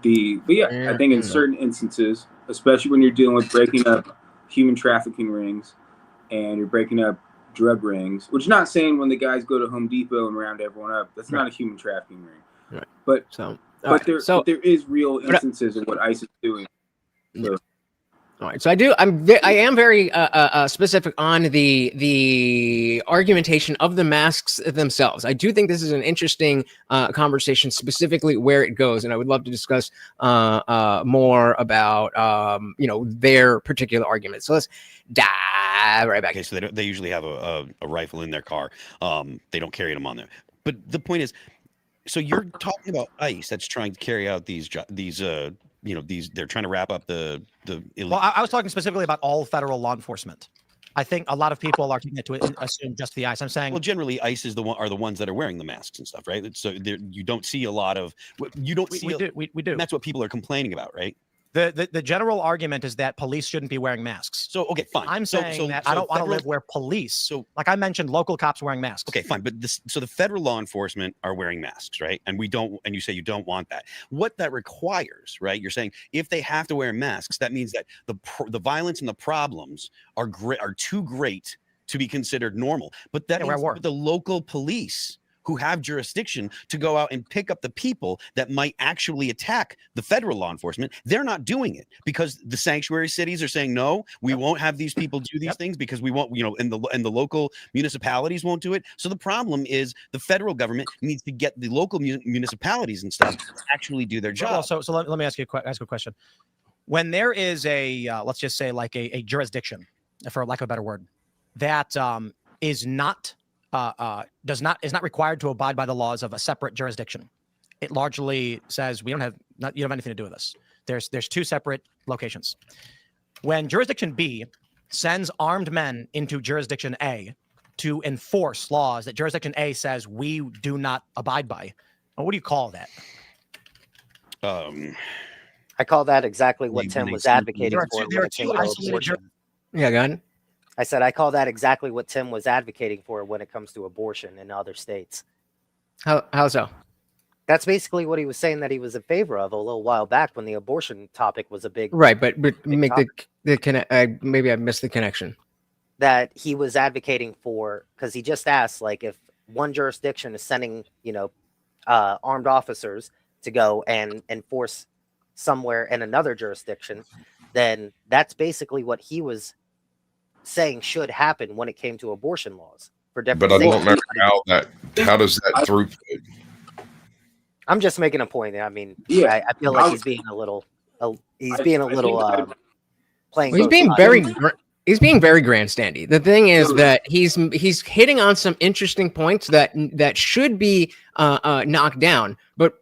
think in certain instances, especially when you're dealing with breaking up human trafficking rings and you're breaking up drug rings, which is not saying when the guys go to Home Depot and round everyone up, that's not a human trafficking ring. Right. But there is real instances of what ICE is doing. So. All right, so I am very specific on the argumentation of the masks themselves. I do think this is an interesting conversation, specifically where it goes, and I would love to discuss more about their particular arguments. So let's dive right back. Okay, so they usually have a rifle in their car. They don't carry them on there. But the point is, so you're talking about ICE that's trying to carry out these they're trying to wrap up the illegal. Well, I was talking specifically about all federal law enforcement. I think a lot of people are taking it to assume just the ICE. I'm saying, well, generally ICE is the ones that are wearing the masks and stuff, right? So you don't see a lot of we do. And that's what people are complaining about, right? The general argument is that police shouldn't be wearing masks. So okay, fine. I'm saying that I don't want to live where police. So like I mentioned, local cops wearing masks. Okay, fine. But so the federal law enforcement are wearing masks, right? And we don't. And you say you don't want that. What that requires, right? You're saying if they have to wear masks, that means that the violence and the problems are too great to be considered normal. But that means the local police who have jurisdiction to go out and pick up the people that might actually attack the federal law enforcement, they're not doing it because the sanctuary cities are saying, no, we won't have these people do these things because we won't, and the local municipalities won't do it. So the problem is the federal government needs to get the local municipalities and stuff to actually do their job. Well, so let me ask you a question. When there is let's just say like a jurisdiction, for lack of a better word, that is not required to abide by the laws of a separate jurisdiction. It largely says you don't have anything to do with this. There's two separate locations. When jurisdiction B sends armed men into jurisdiction A to enforce laws that jurisdiction A says we do not abide by, what do you call that? I call that exactly what When Tim they was send- advocating for there when are it came two to isolated abortion. Yeah, go ahead. I said I call that exactly what Tim was advocating for when it comes to abortion in other states. How so? That's basically what he was saying that he was in favor of a little while back when the abortion topic was a big. Right, but big make topic. the connect. Maybe I missed the connection. That he was advocating for, because he just asked, like, if one jurisdiction is sending, armed officers to go and enforce somewhere in another jurisdiction, then that's basically what he was saying should happen when it came to abortion laws for different But I states. don't know how does that throughput? I'm just making a point. I mean, Yeah. I feel like he's being a little, playing. Well, he's both being sides. very he's being very grandstandy. The thing is So- that he's hitting on some interesting points that should be knocked down, but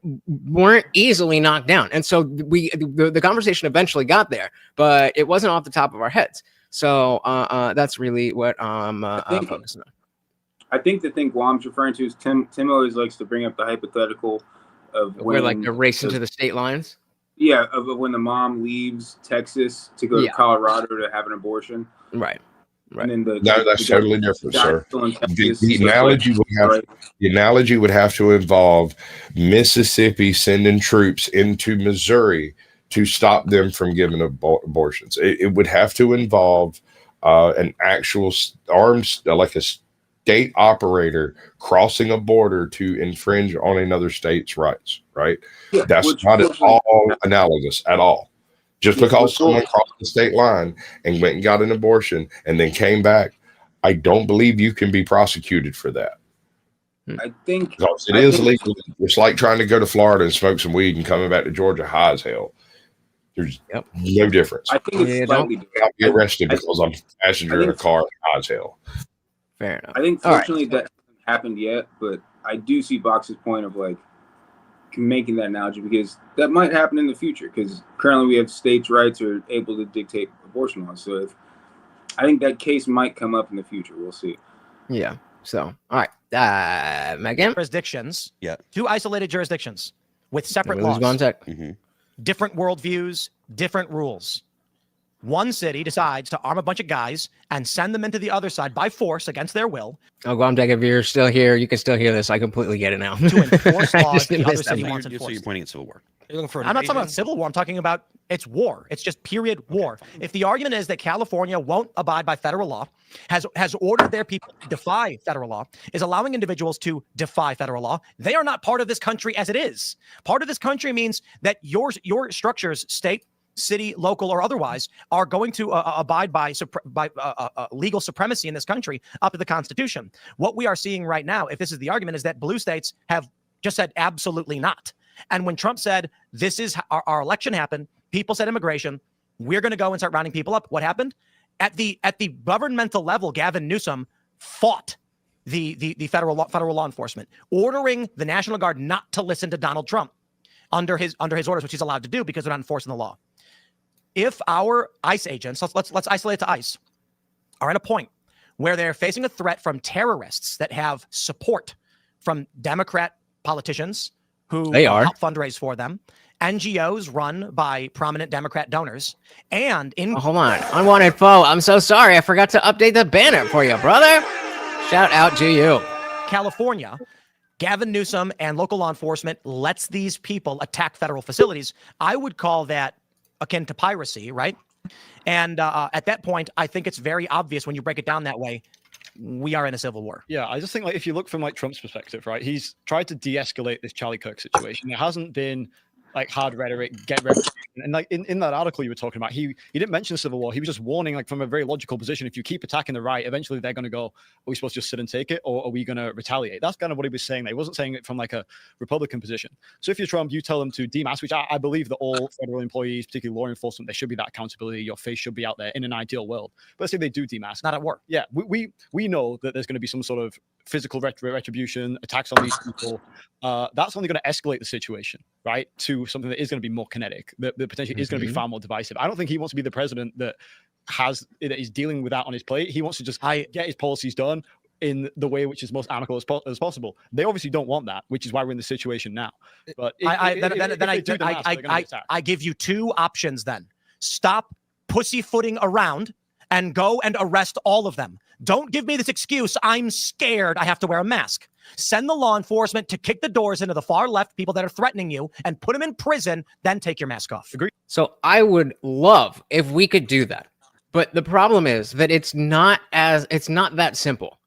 weren't easily knocked down. And so the conversation eventually got there, but it wasn't off the top of our heads. So that's really what I'm focusing on. I think the thing Guam's referring to is Tim always likes to bring up the hypothetical of We're like when a race into the state lines. Yeah, of when the mom leaves Texas to go Yeah. to Colorado to have an abortion. Right. And then No, that's totally different, sir. The analogy would have to involve Mississippi sending troops into Missouri to stop them from giving abortions. It would have to involve an actual armed, like a state operator crossing a border to infringe on another state's rights, right? Yeah, That's not at all analogous at all. Just because someone crossed the state line and went and got an abortion and then came back, I don't believe you can be prosecuted for that. I think Because it is legal. It's like trying to go to Florida and smoke some weed and coming back to Georgia high as hell. There's no difference. I think it's slightly different. I'll get arrested because I'm a passenger in a car high as hell. Fair enough. I think All right. fortunately that hasn't happened yet, but I do see Box's point of like making that analogy because that might happen in the future because currently we have states' rights are able to dictate abortion laws. So I think that case might come up in the future. We'll see. Yeah. So, all right. Megan? Jurisdictions. Yeah. 2 isolated jurisdictions with separate Lose laws. one sec. Different worldviews, different rules. One city decides to arm a bunch of guys and send them into the other side by force against their will. Oh, Guamdek, if you're still here, you can still hear this. I completely get it now. To enforce I laws just the missed other that city part. wants So enforced. you're pointing at civil war. You're looking for an I'm not talking about invasion? civil war. I'm talking about it's war. It's just period war. If the argument is that California won't abide by federal law, has ordered their people to defy federal law, is allowing individuals to defy federal law, they are not part of this country as it is. Part of this country means that your structures, state, city, local, or otherwise, are going to abide by legal supremacy in this country up to the Constitution. What we are seeing right now, if this is the argument, is that blue states have just said absolutely not. And when Trump said, this is our election happened, people said immigration, we're going to go and start rounding people up. What happened? At the governmental level, Gavin Newsom fought the federal law enforcement, ordering the National Guard not to listen to Donald Trump under his orders, which he's allowed to do because they're not enforcing the law. If our ICE agents, let's isolate to ICE, are at a point where they're facing a threat from terrorists that have support from Democrat politicians who help fundraise for them, NGOs run by prominent Democrat donors, and hold on. Unwanted foe. I'm so sorry. I forgot to update the banner for you, brother. Shout out to you. California, Gavin Newsom and local law enforcement lets these people attack federal facilities. I would call that akin to piracy, right? And at that point, I think it's very obvious when you break it down that way, we are in a civil war. Yeah, I just think like if you look from like Trump's perspective, right, he's tried to de-escalate this Charlie Kirk situation. It hasn't been like hard rhetoric, get ready. And like in that article you were talking about, he didn't mention civil war. He was just warning, like from a very logical position, if you keep attacking the right, eventually they're going to go, are we supposed to just sit and take it, or are we going to retaliate? That's kind of what he was saying. He wasn't saying it from like a Republican position. So if you're Trump, you tell them to demask, which I believe that all federal employees, particularly law enforcement, there should be that accountability. Your face should be out there in an ideal world. But let's say they do demask. Not at work. Yeah, we know that there's going to be some sort of physical retribution, attacks on these people, that's only going to escalate the situation, right, to something that is going to be more kinetic, that potentially is going to be far more divisive. I don't think he wants to be the president that is dealing with that on his plate. He wants to just get his policies done in the way which is most amicable as possible. They obviously don't want that, which is why we're in this situation now. But I give you two options then. Stop pussyfooting around and go and arrest all of them. Don't give me this excuse, I'm scared I have to wear a mask. Send the law enforcement to kick the doors into the far left people that are threatening you and put them in prison, then take your mask off. Agree. So I would love if we could do that. But the problem is that it's not that simple.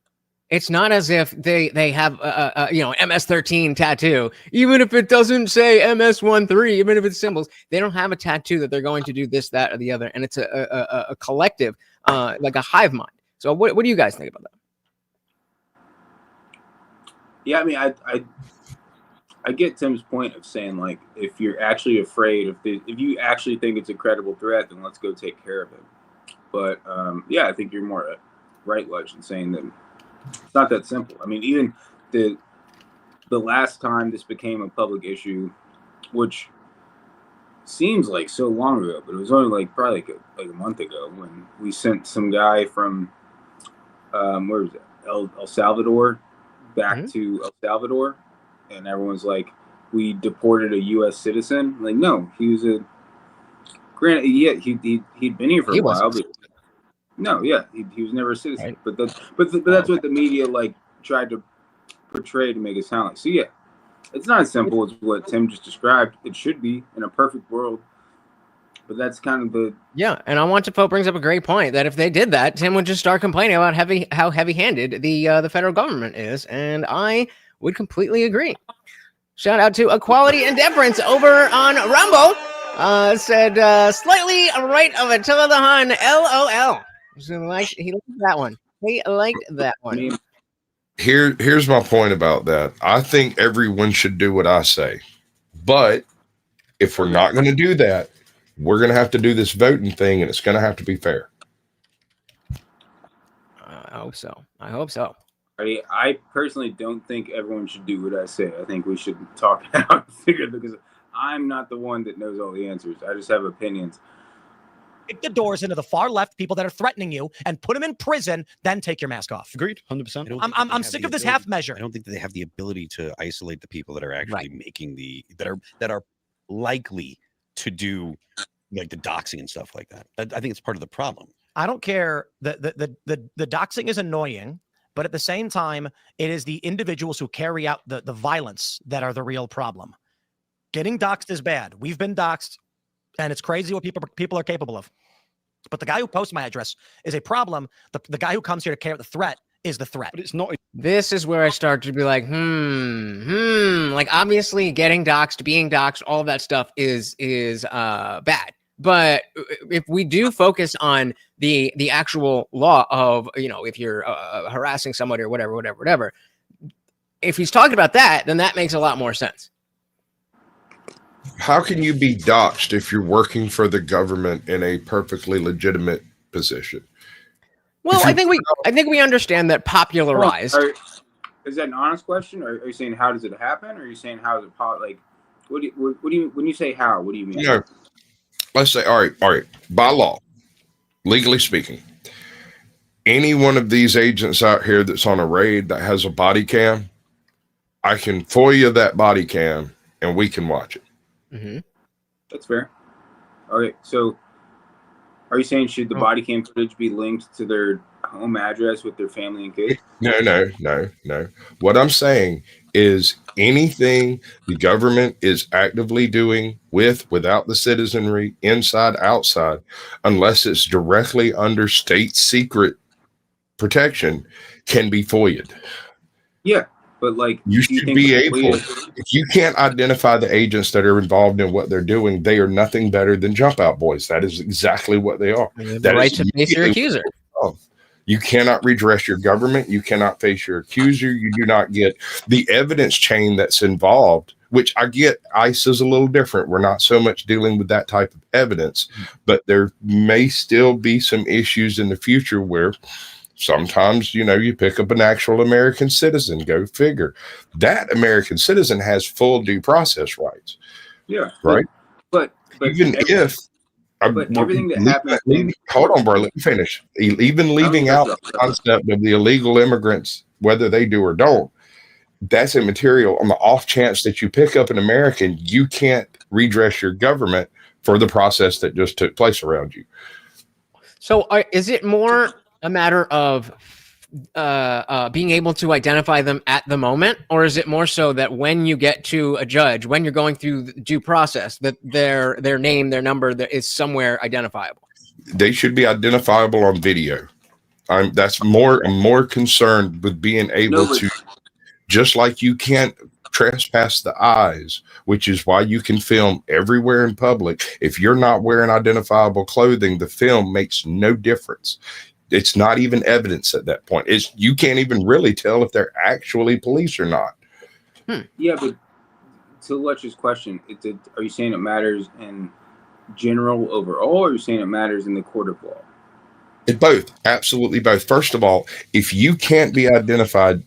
It's not as if they have a MS-13 tattoo, even if it doesn't say MS-13, even if it's symbols. They don't have a tattoo that they're going to do this, that, or the other, and it's a collective, like a hive mind. So what do you guys think about that? Yeah, I mean, I get Tim's point of saying, like, if you're actually afraid, if you actually think it's a credible threat, then let's go take care of it. But yeah, I think you're more right, Lodge, in saying that it's not that simple. I mean, even the last time this became a public issue, which seems like so long ago, but it was only probably a month ago, when we sent some guy from where was it, El Salvador back to El Salvador, and everyone's like, we deported a U.S. citizen. Like, no, he was granted, yeah, he'd been here for a while, but no, yeah, he was never a citizen. Right. But that's what the media tried to portray to make it sound like. So yeah, it's not as simple as what Tim just described. It should be in a perfect world, but that's kind of the And I want to brings up a great point that if they did that, Tim would just start complaining about how heavy-handed the federal government is, and I would completely agree. Shout out to Equality and Deference over on Rumble. Said slightly right of a till of the hun. LOL. So he liked that one. He liked that one. Here's my point about that. I think everyone should do what I say, but if we're not going to do that, we're going to have to do this voting thing, and it's going to have to be fair. I hope so. I personally don't think everyone should do what I say. I think we should talk it out and figure it, because I'm not the one that knows all the answers. I just have opinions. Kick the doors into the far left people that are threatening you and put them in prison, then take your mask off. Agreed, 100%. I'm sick of this half measure. I don't think that they have the ability to isolate the people that are actually making that are likely to do the doxing and stuff like that. I think it's part of the problem. I don't care. The doxing is annoying, but at the same time, it is the individuals who carry out the violence that are the real problem. Getting doxed is bad. We've been doxed, and it's crazy what people are capable of. But the guy who posts my address is a problem. The guy who comes here to carry out the threat is the threat. But it's not. This is where I start to be like, like, obviously getting doxed, being doxed, all of that stuff is bad. But if we do focus on the actual law of, if you're harassing somebody or whatever, if he's talking about that, then that makes a lot more sense. How can you be doxxed if you're working for the government in a perfectly legitimate position? Well, I think we understand that popularized. Is that an honest question? Or are you saying how does it happen? Or are you saying how is it what do you when you say how? What do you mean? Let's say all right. By law, legally speaking, any one of these agents out here that's on a raid that has a body cam, I can FOIA that body cam and we can watch it. Mm-hmm. That's fair. Okay, so are you saying should the body cam footage be linked to their home address with their family and kids? No. What I'm saying is anything the government is actively doing without the citizenry, inside, outside, unless it's directly under state secret protection, can be FOIA'd. Yeah. But you should be able, if you can't identify the agents that are involved in what they're doing, they are nothing better than jump out boys. That is exactly what they are. The right to face your accuser. You cannot redress your government. You cannot face your accuser. You do not get the evidence chain that's involved, which I get. ICE is a little different. We're not so much dealing with that type of evidence, but there may still be some issues in the future where Sometimes, you pick up an actual American citizen. Go figure. That American citizen has full due process rights. Yeah. Right. But Even if everything that happened. Hold on, bro. Let me finish. Even leaving out the concept of the illegal immigrants, whether they do or don't, that's immaterial. On the off chance that you pick up an American, you can't redress your government for the process that just took place around you. So is it more a matter of being able to identify them at the moment, or is it more so that when you get to a judge, when you're going through the due process, that their name, their number is somewhere identifiable? They should be identifiable on video. I'm more concerned with being able to, just like you can't trespass the eyes, which is why you can film everywhere in public. If you're not wearing identifiable clothing, the film makes no difference. It's not even evidence at that point. You can't even really tell if they're actually police or not. Yeah, but to Lutch's question, are you saying it matters in general overall, or are you saying it matters in the court of law? It's both. Absolutely both. First of all, if you can't be identified,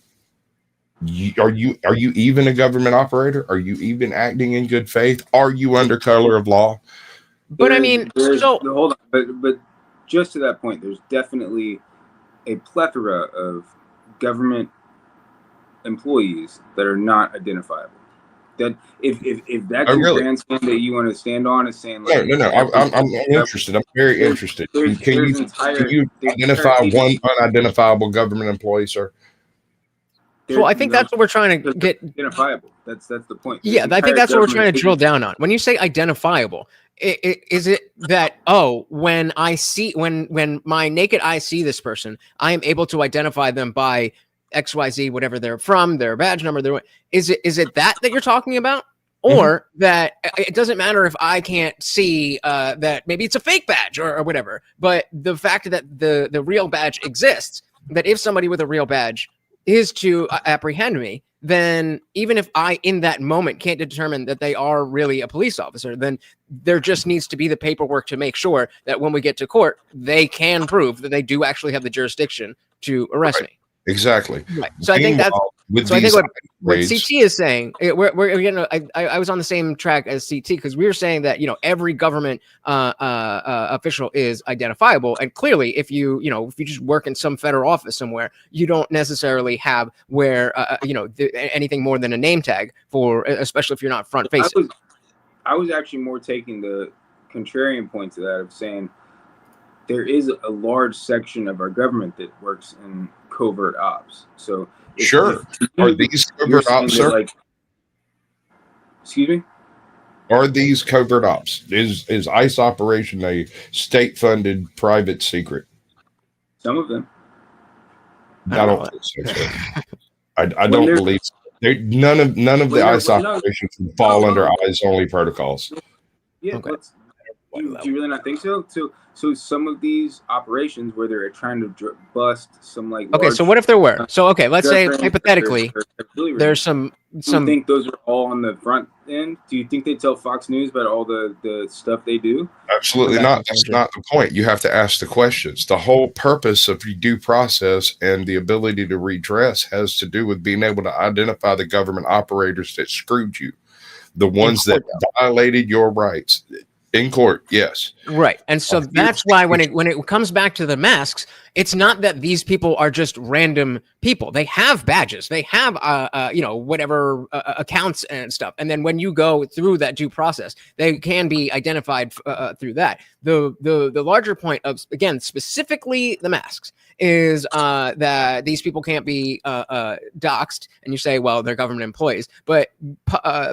are you even a government operator? Are you even acting in good faith? Are you under color of law? But hold on, but just to that point, there's definitely a plethora of government employees that are not identifiable. That if that's your grandstand that you want to stand on, is saying like, no. I'm interested. I'm very interested. Can you identify one unidentifiable government employee, sir? Well, I think that's what we're trying to get identifiable. That's the point. Yeah, I think that's what we're trying to drill down on. When you say identifiable, is it that, when I see when my naked eye see this person, I am able to identify them by XYZ, whatever they're from, their badge number, is it that you're talking about? Or that it doesn't matter if I can't see that maybe it's a fake badge or whatever, but the fact that the real badge exists, that if somebody with a real badge is to apprehend me, then even if I in that moment can't determine that they are really a police officer, then there just needs to be the paperwork to make sure that when we get to court, they can prove that they do actually have the jurisdiction to arrest me. Exactly. Right. So I think that's I think what CT is saying. I was on the same track as CT, because we were saying that every government official is identifiable, and clearly, if you just work in some federal office somewhere, you don't necessarily have anything more than a name tag for, especially if you're not front facing. I was actually more taking the contrarian point to that, of saying there is a large section of our government that works in covert ops. So sure, are these covert ops, sir? Excuse me? Are these covert ops? Is ICE operation a state-funded private secret? Some of them. I don't think so, sir. I don't believe so. None of the ICE operations would fall under eyes-only protocols. Yeah, okay. Do you really not think so? So some of these operations where they're trying to bust some so what if there were? So let's say hypothetically there's some. Do you think those are all on the front end? Do you think they tell Fox News about all the stuff they do? Absolutely not. That's not the point. You have to ask the questions. The whole purpose of due process and the ability to redress has to do with being able to identify the government operators that screwed you, the ones that violated your rights. In court, yes. Right. And so that's why when it comes back to the masks, it's not that these people are just random people. They have badges. They have whatever accounts and stuff. And then when you go through that due process, they can be identified through that. The larger point of, again, specifically the masks, is that these people can't be doxxed, and you say, well, they're government employees, but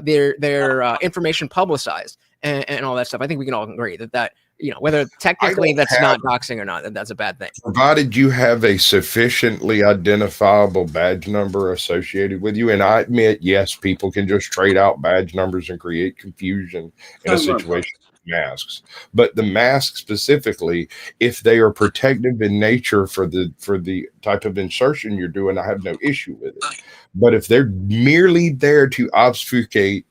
their information publicized. And all that stuff. I think we can all agree that whether technically that's not doxing or not, that's a bad thing. Provided you have a sufficiently identifiable badge number associated with you, and I admit, yes, people can just trade out badge numbers and create confusion in a situation with masks. But the masks specifically, if they are protective in nature for the type of insertion you're doing, I have no issue with it. But if they're merely there to obfuscate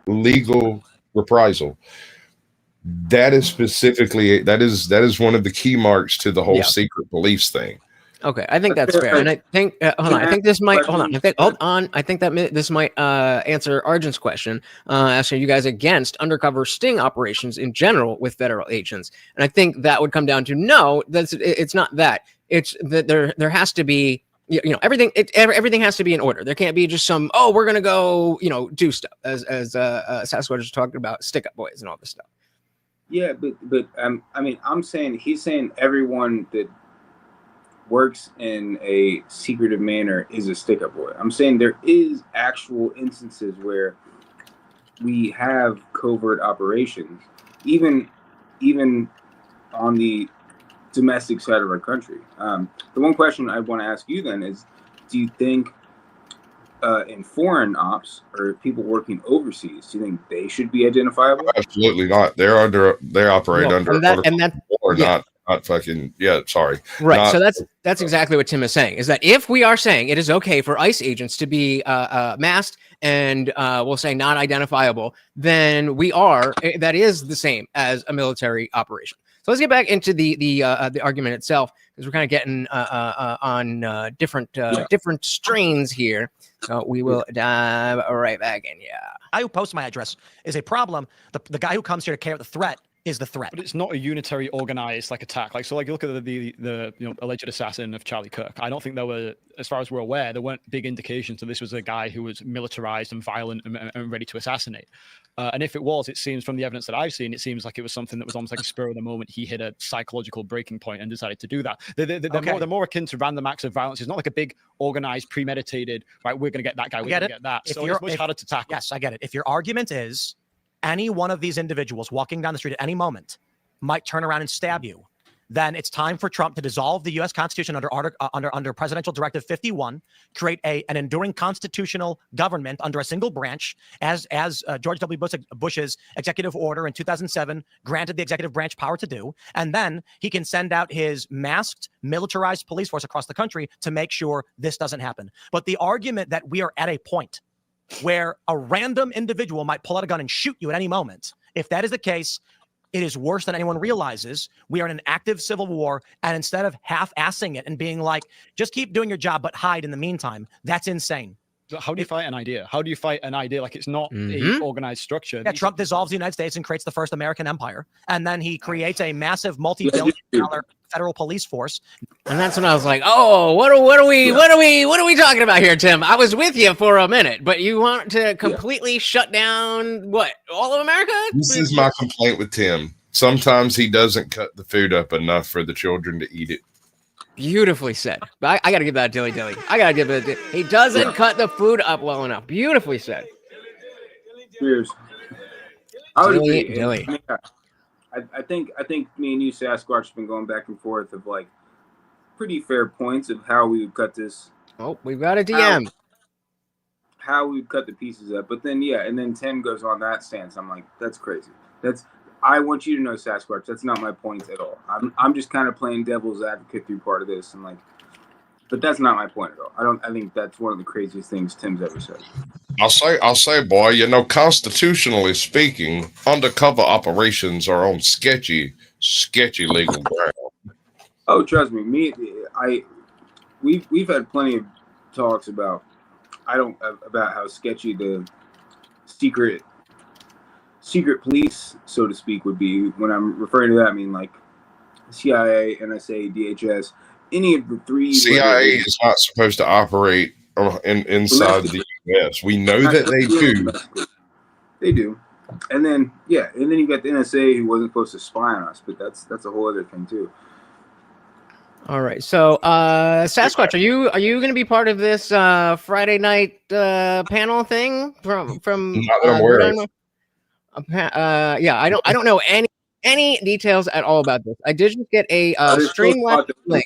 legal reprisal, that is one of the key marks to the whole secret police thing. Okay, I think that's fair, and I think hold on. I think this might hold on. I think hold on. I think that this might answer Arjun's question. Asking you guys against undercover sting operations in general with federal agents, and I think that would come down to no. It's not that. It's that there has to be everything. Everything has to be in order. There can't be just some we're gonna go do stuff as Sasquatch was talking about stick up boys and all this stuff. Yeah, but I mean, he's saying everyone that works in a secretive manner is a stick-up boy. I'm saying there is actual instances where we have covert operations, even on the domestic side of our country. The one question I want to ask you then is, do you think in foreign ops or people working overseas, do you think they should be identifiable? Absolutely not. They operate under or yeah. not fucking sorry. Right. Not, So that's exactly what Tim is saying, is that if we are saying it is okay for ICE agents to be masked and we'll say not identifiable, then that is the same as a military operation. So let's get back into the argument itself, because we're kind of getting on different strains here. So we will dive right back in. Yeah. I who posts my address is a problem. The guy who comes here to carry out the threat is the threat. But it's not a unitary organized attack. Like, so like you look at the alleged assassin of Charlie Kirk. I don't think there were, as far as we're aware, there weren't big indications that this was a guy who was militarized and violent and ready to assassinate. And if it was, it seems from the evidence that I've seen, it seems like it was something that was almost like a spur of the moment. He hit a psychological breaking point and decided to do that. They're more akin to random acts of violence. It's not like a big organized, premeditated, right, we're going to get that guy, we're going to get that. So it's much harder to tackle. Yes, I get it. If your argument is any one of these individuals walking down the street at any moment might turn around and stab you, then it's time for Trump to dissolve the U.S. Constitution under Presidential Directive 51, create an enduring constitutional government under a single branch, as George W. Bush's executive order in 2007 granted the executive branch power to do, and then he can send out his masked, militarized police force across the country to make sure this doesn't happen. But the argument that we are at a point where a random individual might pull out a gun and shoot you at any moment, if that is the case, it is worse than anyone realizes. We are in an active civil war, and instead of half-assing it and being like, just keep doing your job, but hide in the meantime, that's insane. So how do you fight an idea? How do you fight an idea like it's not a organized structure? Yeah, Trump dissolves the United States and creates the first American empire, and then he creates a massive multi-billion-dollar federal police force. And that's when I was like, "Oh, what are we talking about here, Tim?" I was with you for a minute, but you want to completely shut down what, all of America? This is my complaint with Tim. Sometimes he doesn't cut the food up enough for the children to eat it. Beautifully said. But I got to give that Dilly. I got to give it. He doesn't cut the food up well enough. Beautifully said. Cheers. I would agree. Dilly. I think me and you, Sasquatch, have been going back and forth of like pretty fair points of how we would cut this. Oh, we've got a DM. How we would cut the pieces up, but then and then Tim goes on that stance. I'm like, that's crazy. I want you to know, Sasquatch, that's not my point at all. I'm just kind of playing devil's advocate through part of this, and like, but that's not my point at all. I think that's one of the craziest things Tim's ever said. I'll say, boy, constitutionally speaking, undercover operations are on sketchy legal ground. Oh, trust me, we've had plenty of talks about how sketchy the secret police, so to speak, would be. When I'm referring to that, I mean like CIA, NSA, DHS, any of the three. CIA is not supposed to operate inside the U.S. We know that they do. They do. And then you got the NSA, who wasn't supposed to spy on us, but that's a whole other thing too. All right. So, Sasquatch, are you going to be part of this Friday night panel thing from? Not that I'm aware of. Yeah, I don't know any details at all about this. I did just get a Streamlabs link.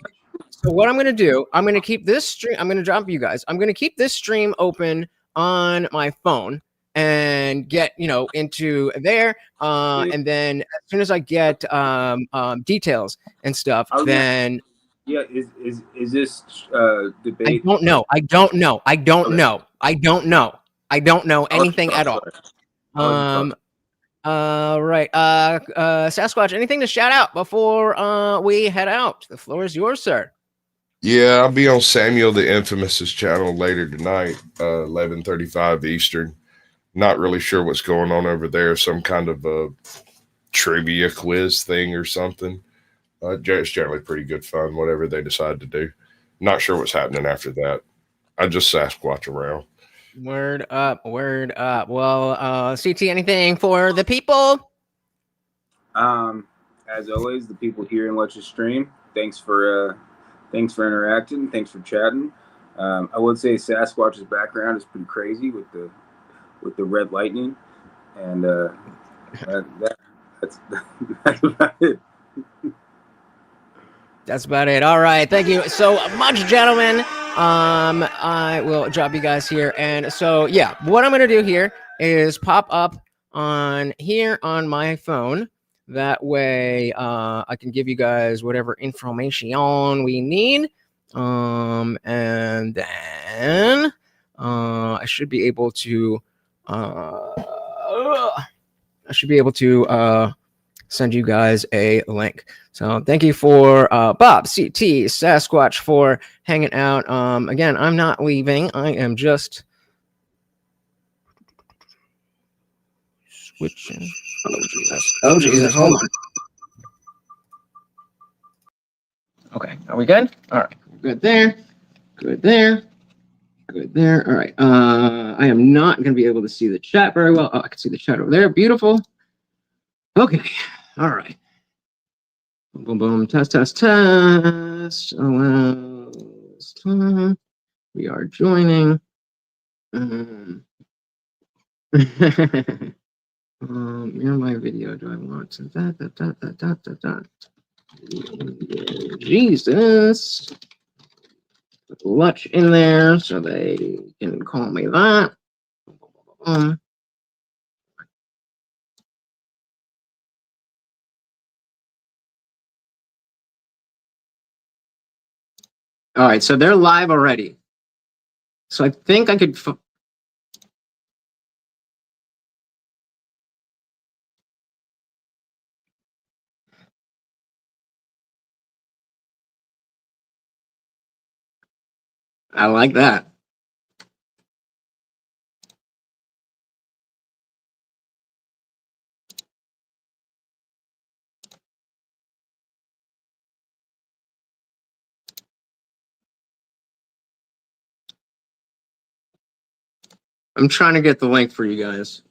So what I'm going to do, I'm going to keep this stream. I'm going to drop you guys. I'm going to keep this stream open on my phone and get into there. And then as soon as I get details and stuff, then. Yeah, is this debate? I don't know anything at all. Right. Sasquatch, anything to shout out before we head out? The floor is yours, sir. Yeah, I'll be on Samuel the Infamous's channel later tonight, 11:35 Eastern. Not really sure what's going on over there. Some kind of a trivia quiz thing or something. It's generally pretty good fun, whatever they decide to do. Not sure what's happening after that. I just Sasquatch around. Word up, word up. Well, CT, anything for the people? As always, the people here and watch the stream, thanks for interacting, thanks for chatting. I would say Sasquatch's background is pretty crazy with the red lightning, and that's that's about it. That's about it. All right. Thank you so much, gentlemen. I will drop you guys here. And so, yeah, what I'm going to do here is pop up on here on my phone. That way I can give you guys whatever information we need. And then I should be able to send you guys a link. So thank you for Bob, CT, Sasquatch for hanging out. Again, I'm not leaving. I am just switching. Oh, Jesus. Oh, Jesus. Hold on. Okay. Are we good? All right. Good there. Good there. Good there. All right. I am not going to be able to see the chat very well. Oh, I can see the chat over there. Beautiful. Okay. All right. Boom, boom, test, test, test. Allows time. We are joining. Mirror my video. Do I want to Jesus. Put Lutch in there so they can call me that. All right, so they're live already. So I think I could. I like that. I'm trying to get the link for you guys.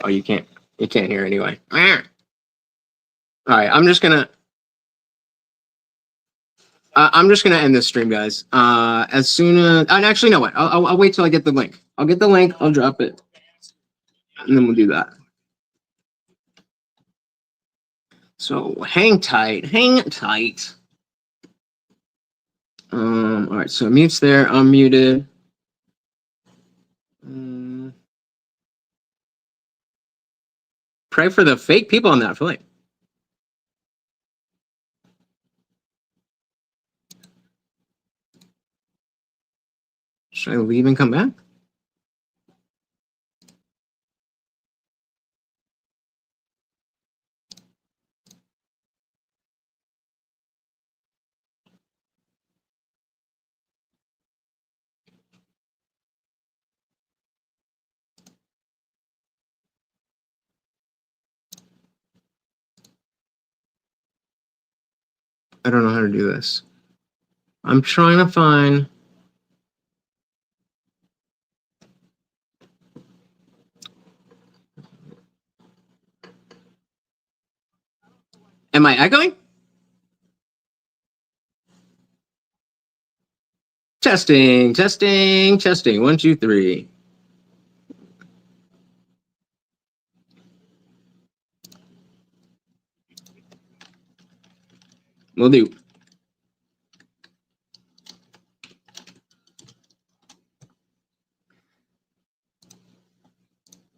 Oh, you can't hear anyway. All right, I'm just gonna end this stream, guys. As soon as, and actually, no, what? I'll wait till I get the link. I'll get the link. I'll drop it, and then we'll do that. So hang tight, hang tight. All right, so mute's there. I'm muted. Pray for the fake people on that flight. Should I leave and come back? I don't know how to do this. I'm trying to find. Am I echoing? Testing, testing, testing. 1, 2, 3. Will do.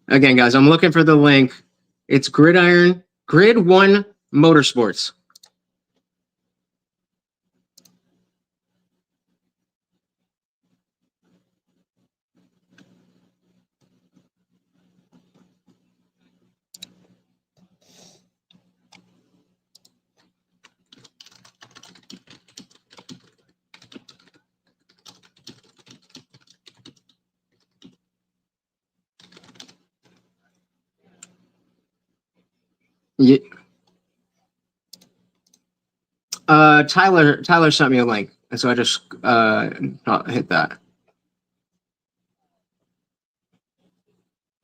Again, guys, I'm looking for the link. It's Grid 1 Motorsports. Yeah. Tyler sent me a link, and so I just hit that.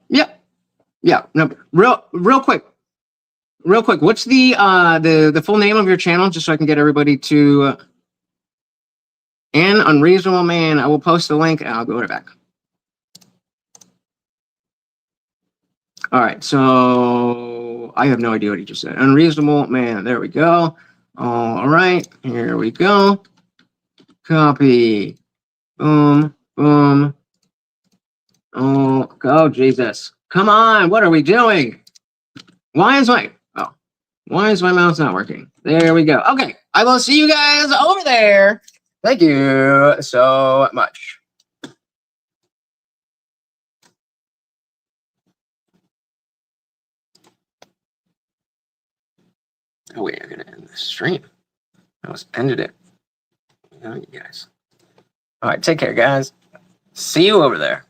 Yep. Yeah. No. Real quick. What's the full name of your channel, just so I can get everybody to? An Unreasonable Man. I will post the link, and I'll go right back. All right. So I have no idea what he just said. Unreasonable Man. There we go. All right. Here we go. Copy. Boom. Boom. Oh, go, Jesus. Come on. What are we doing? Why is my mouse not working? There we go. Okay. I will see you guys over there. Thank you so much. Oh, wait. I'm going to end the stream. I almost ended it. Oh, you guys. All right. Take care, guys. See you over there.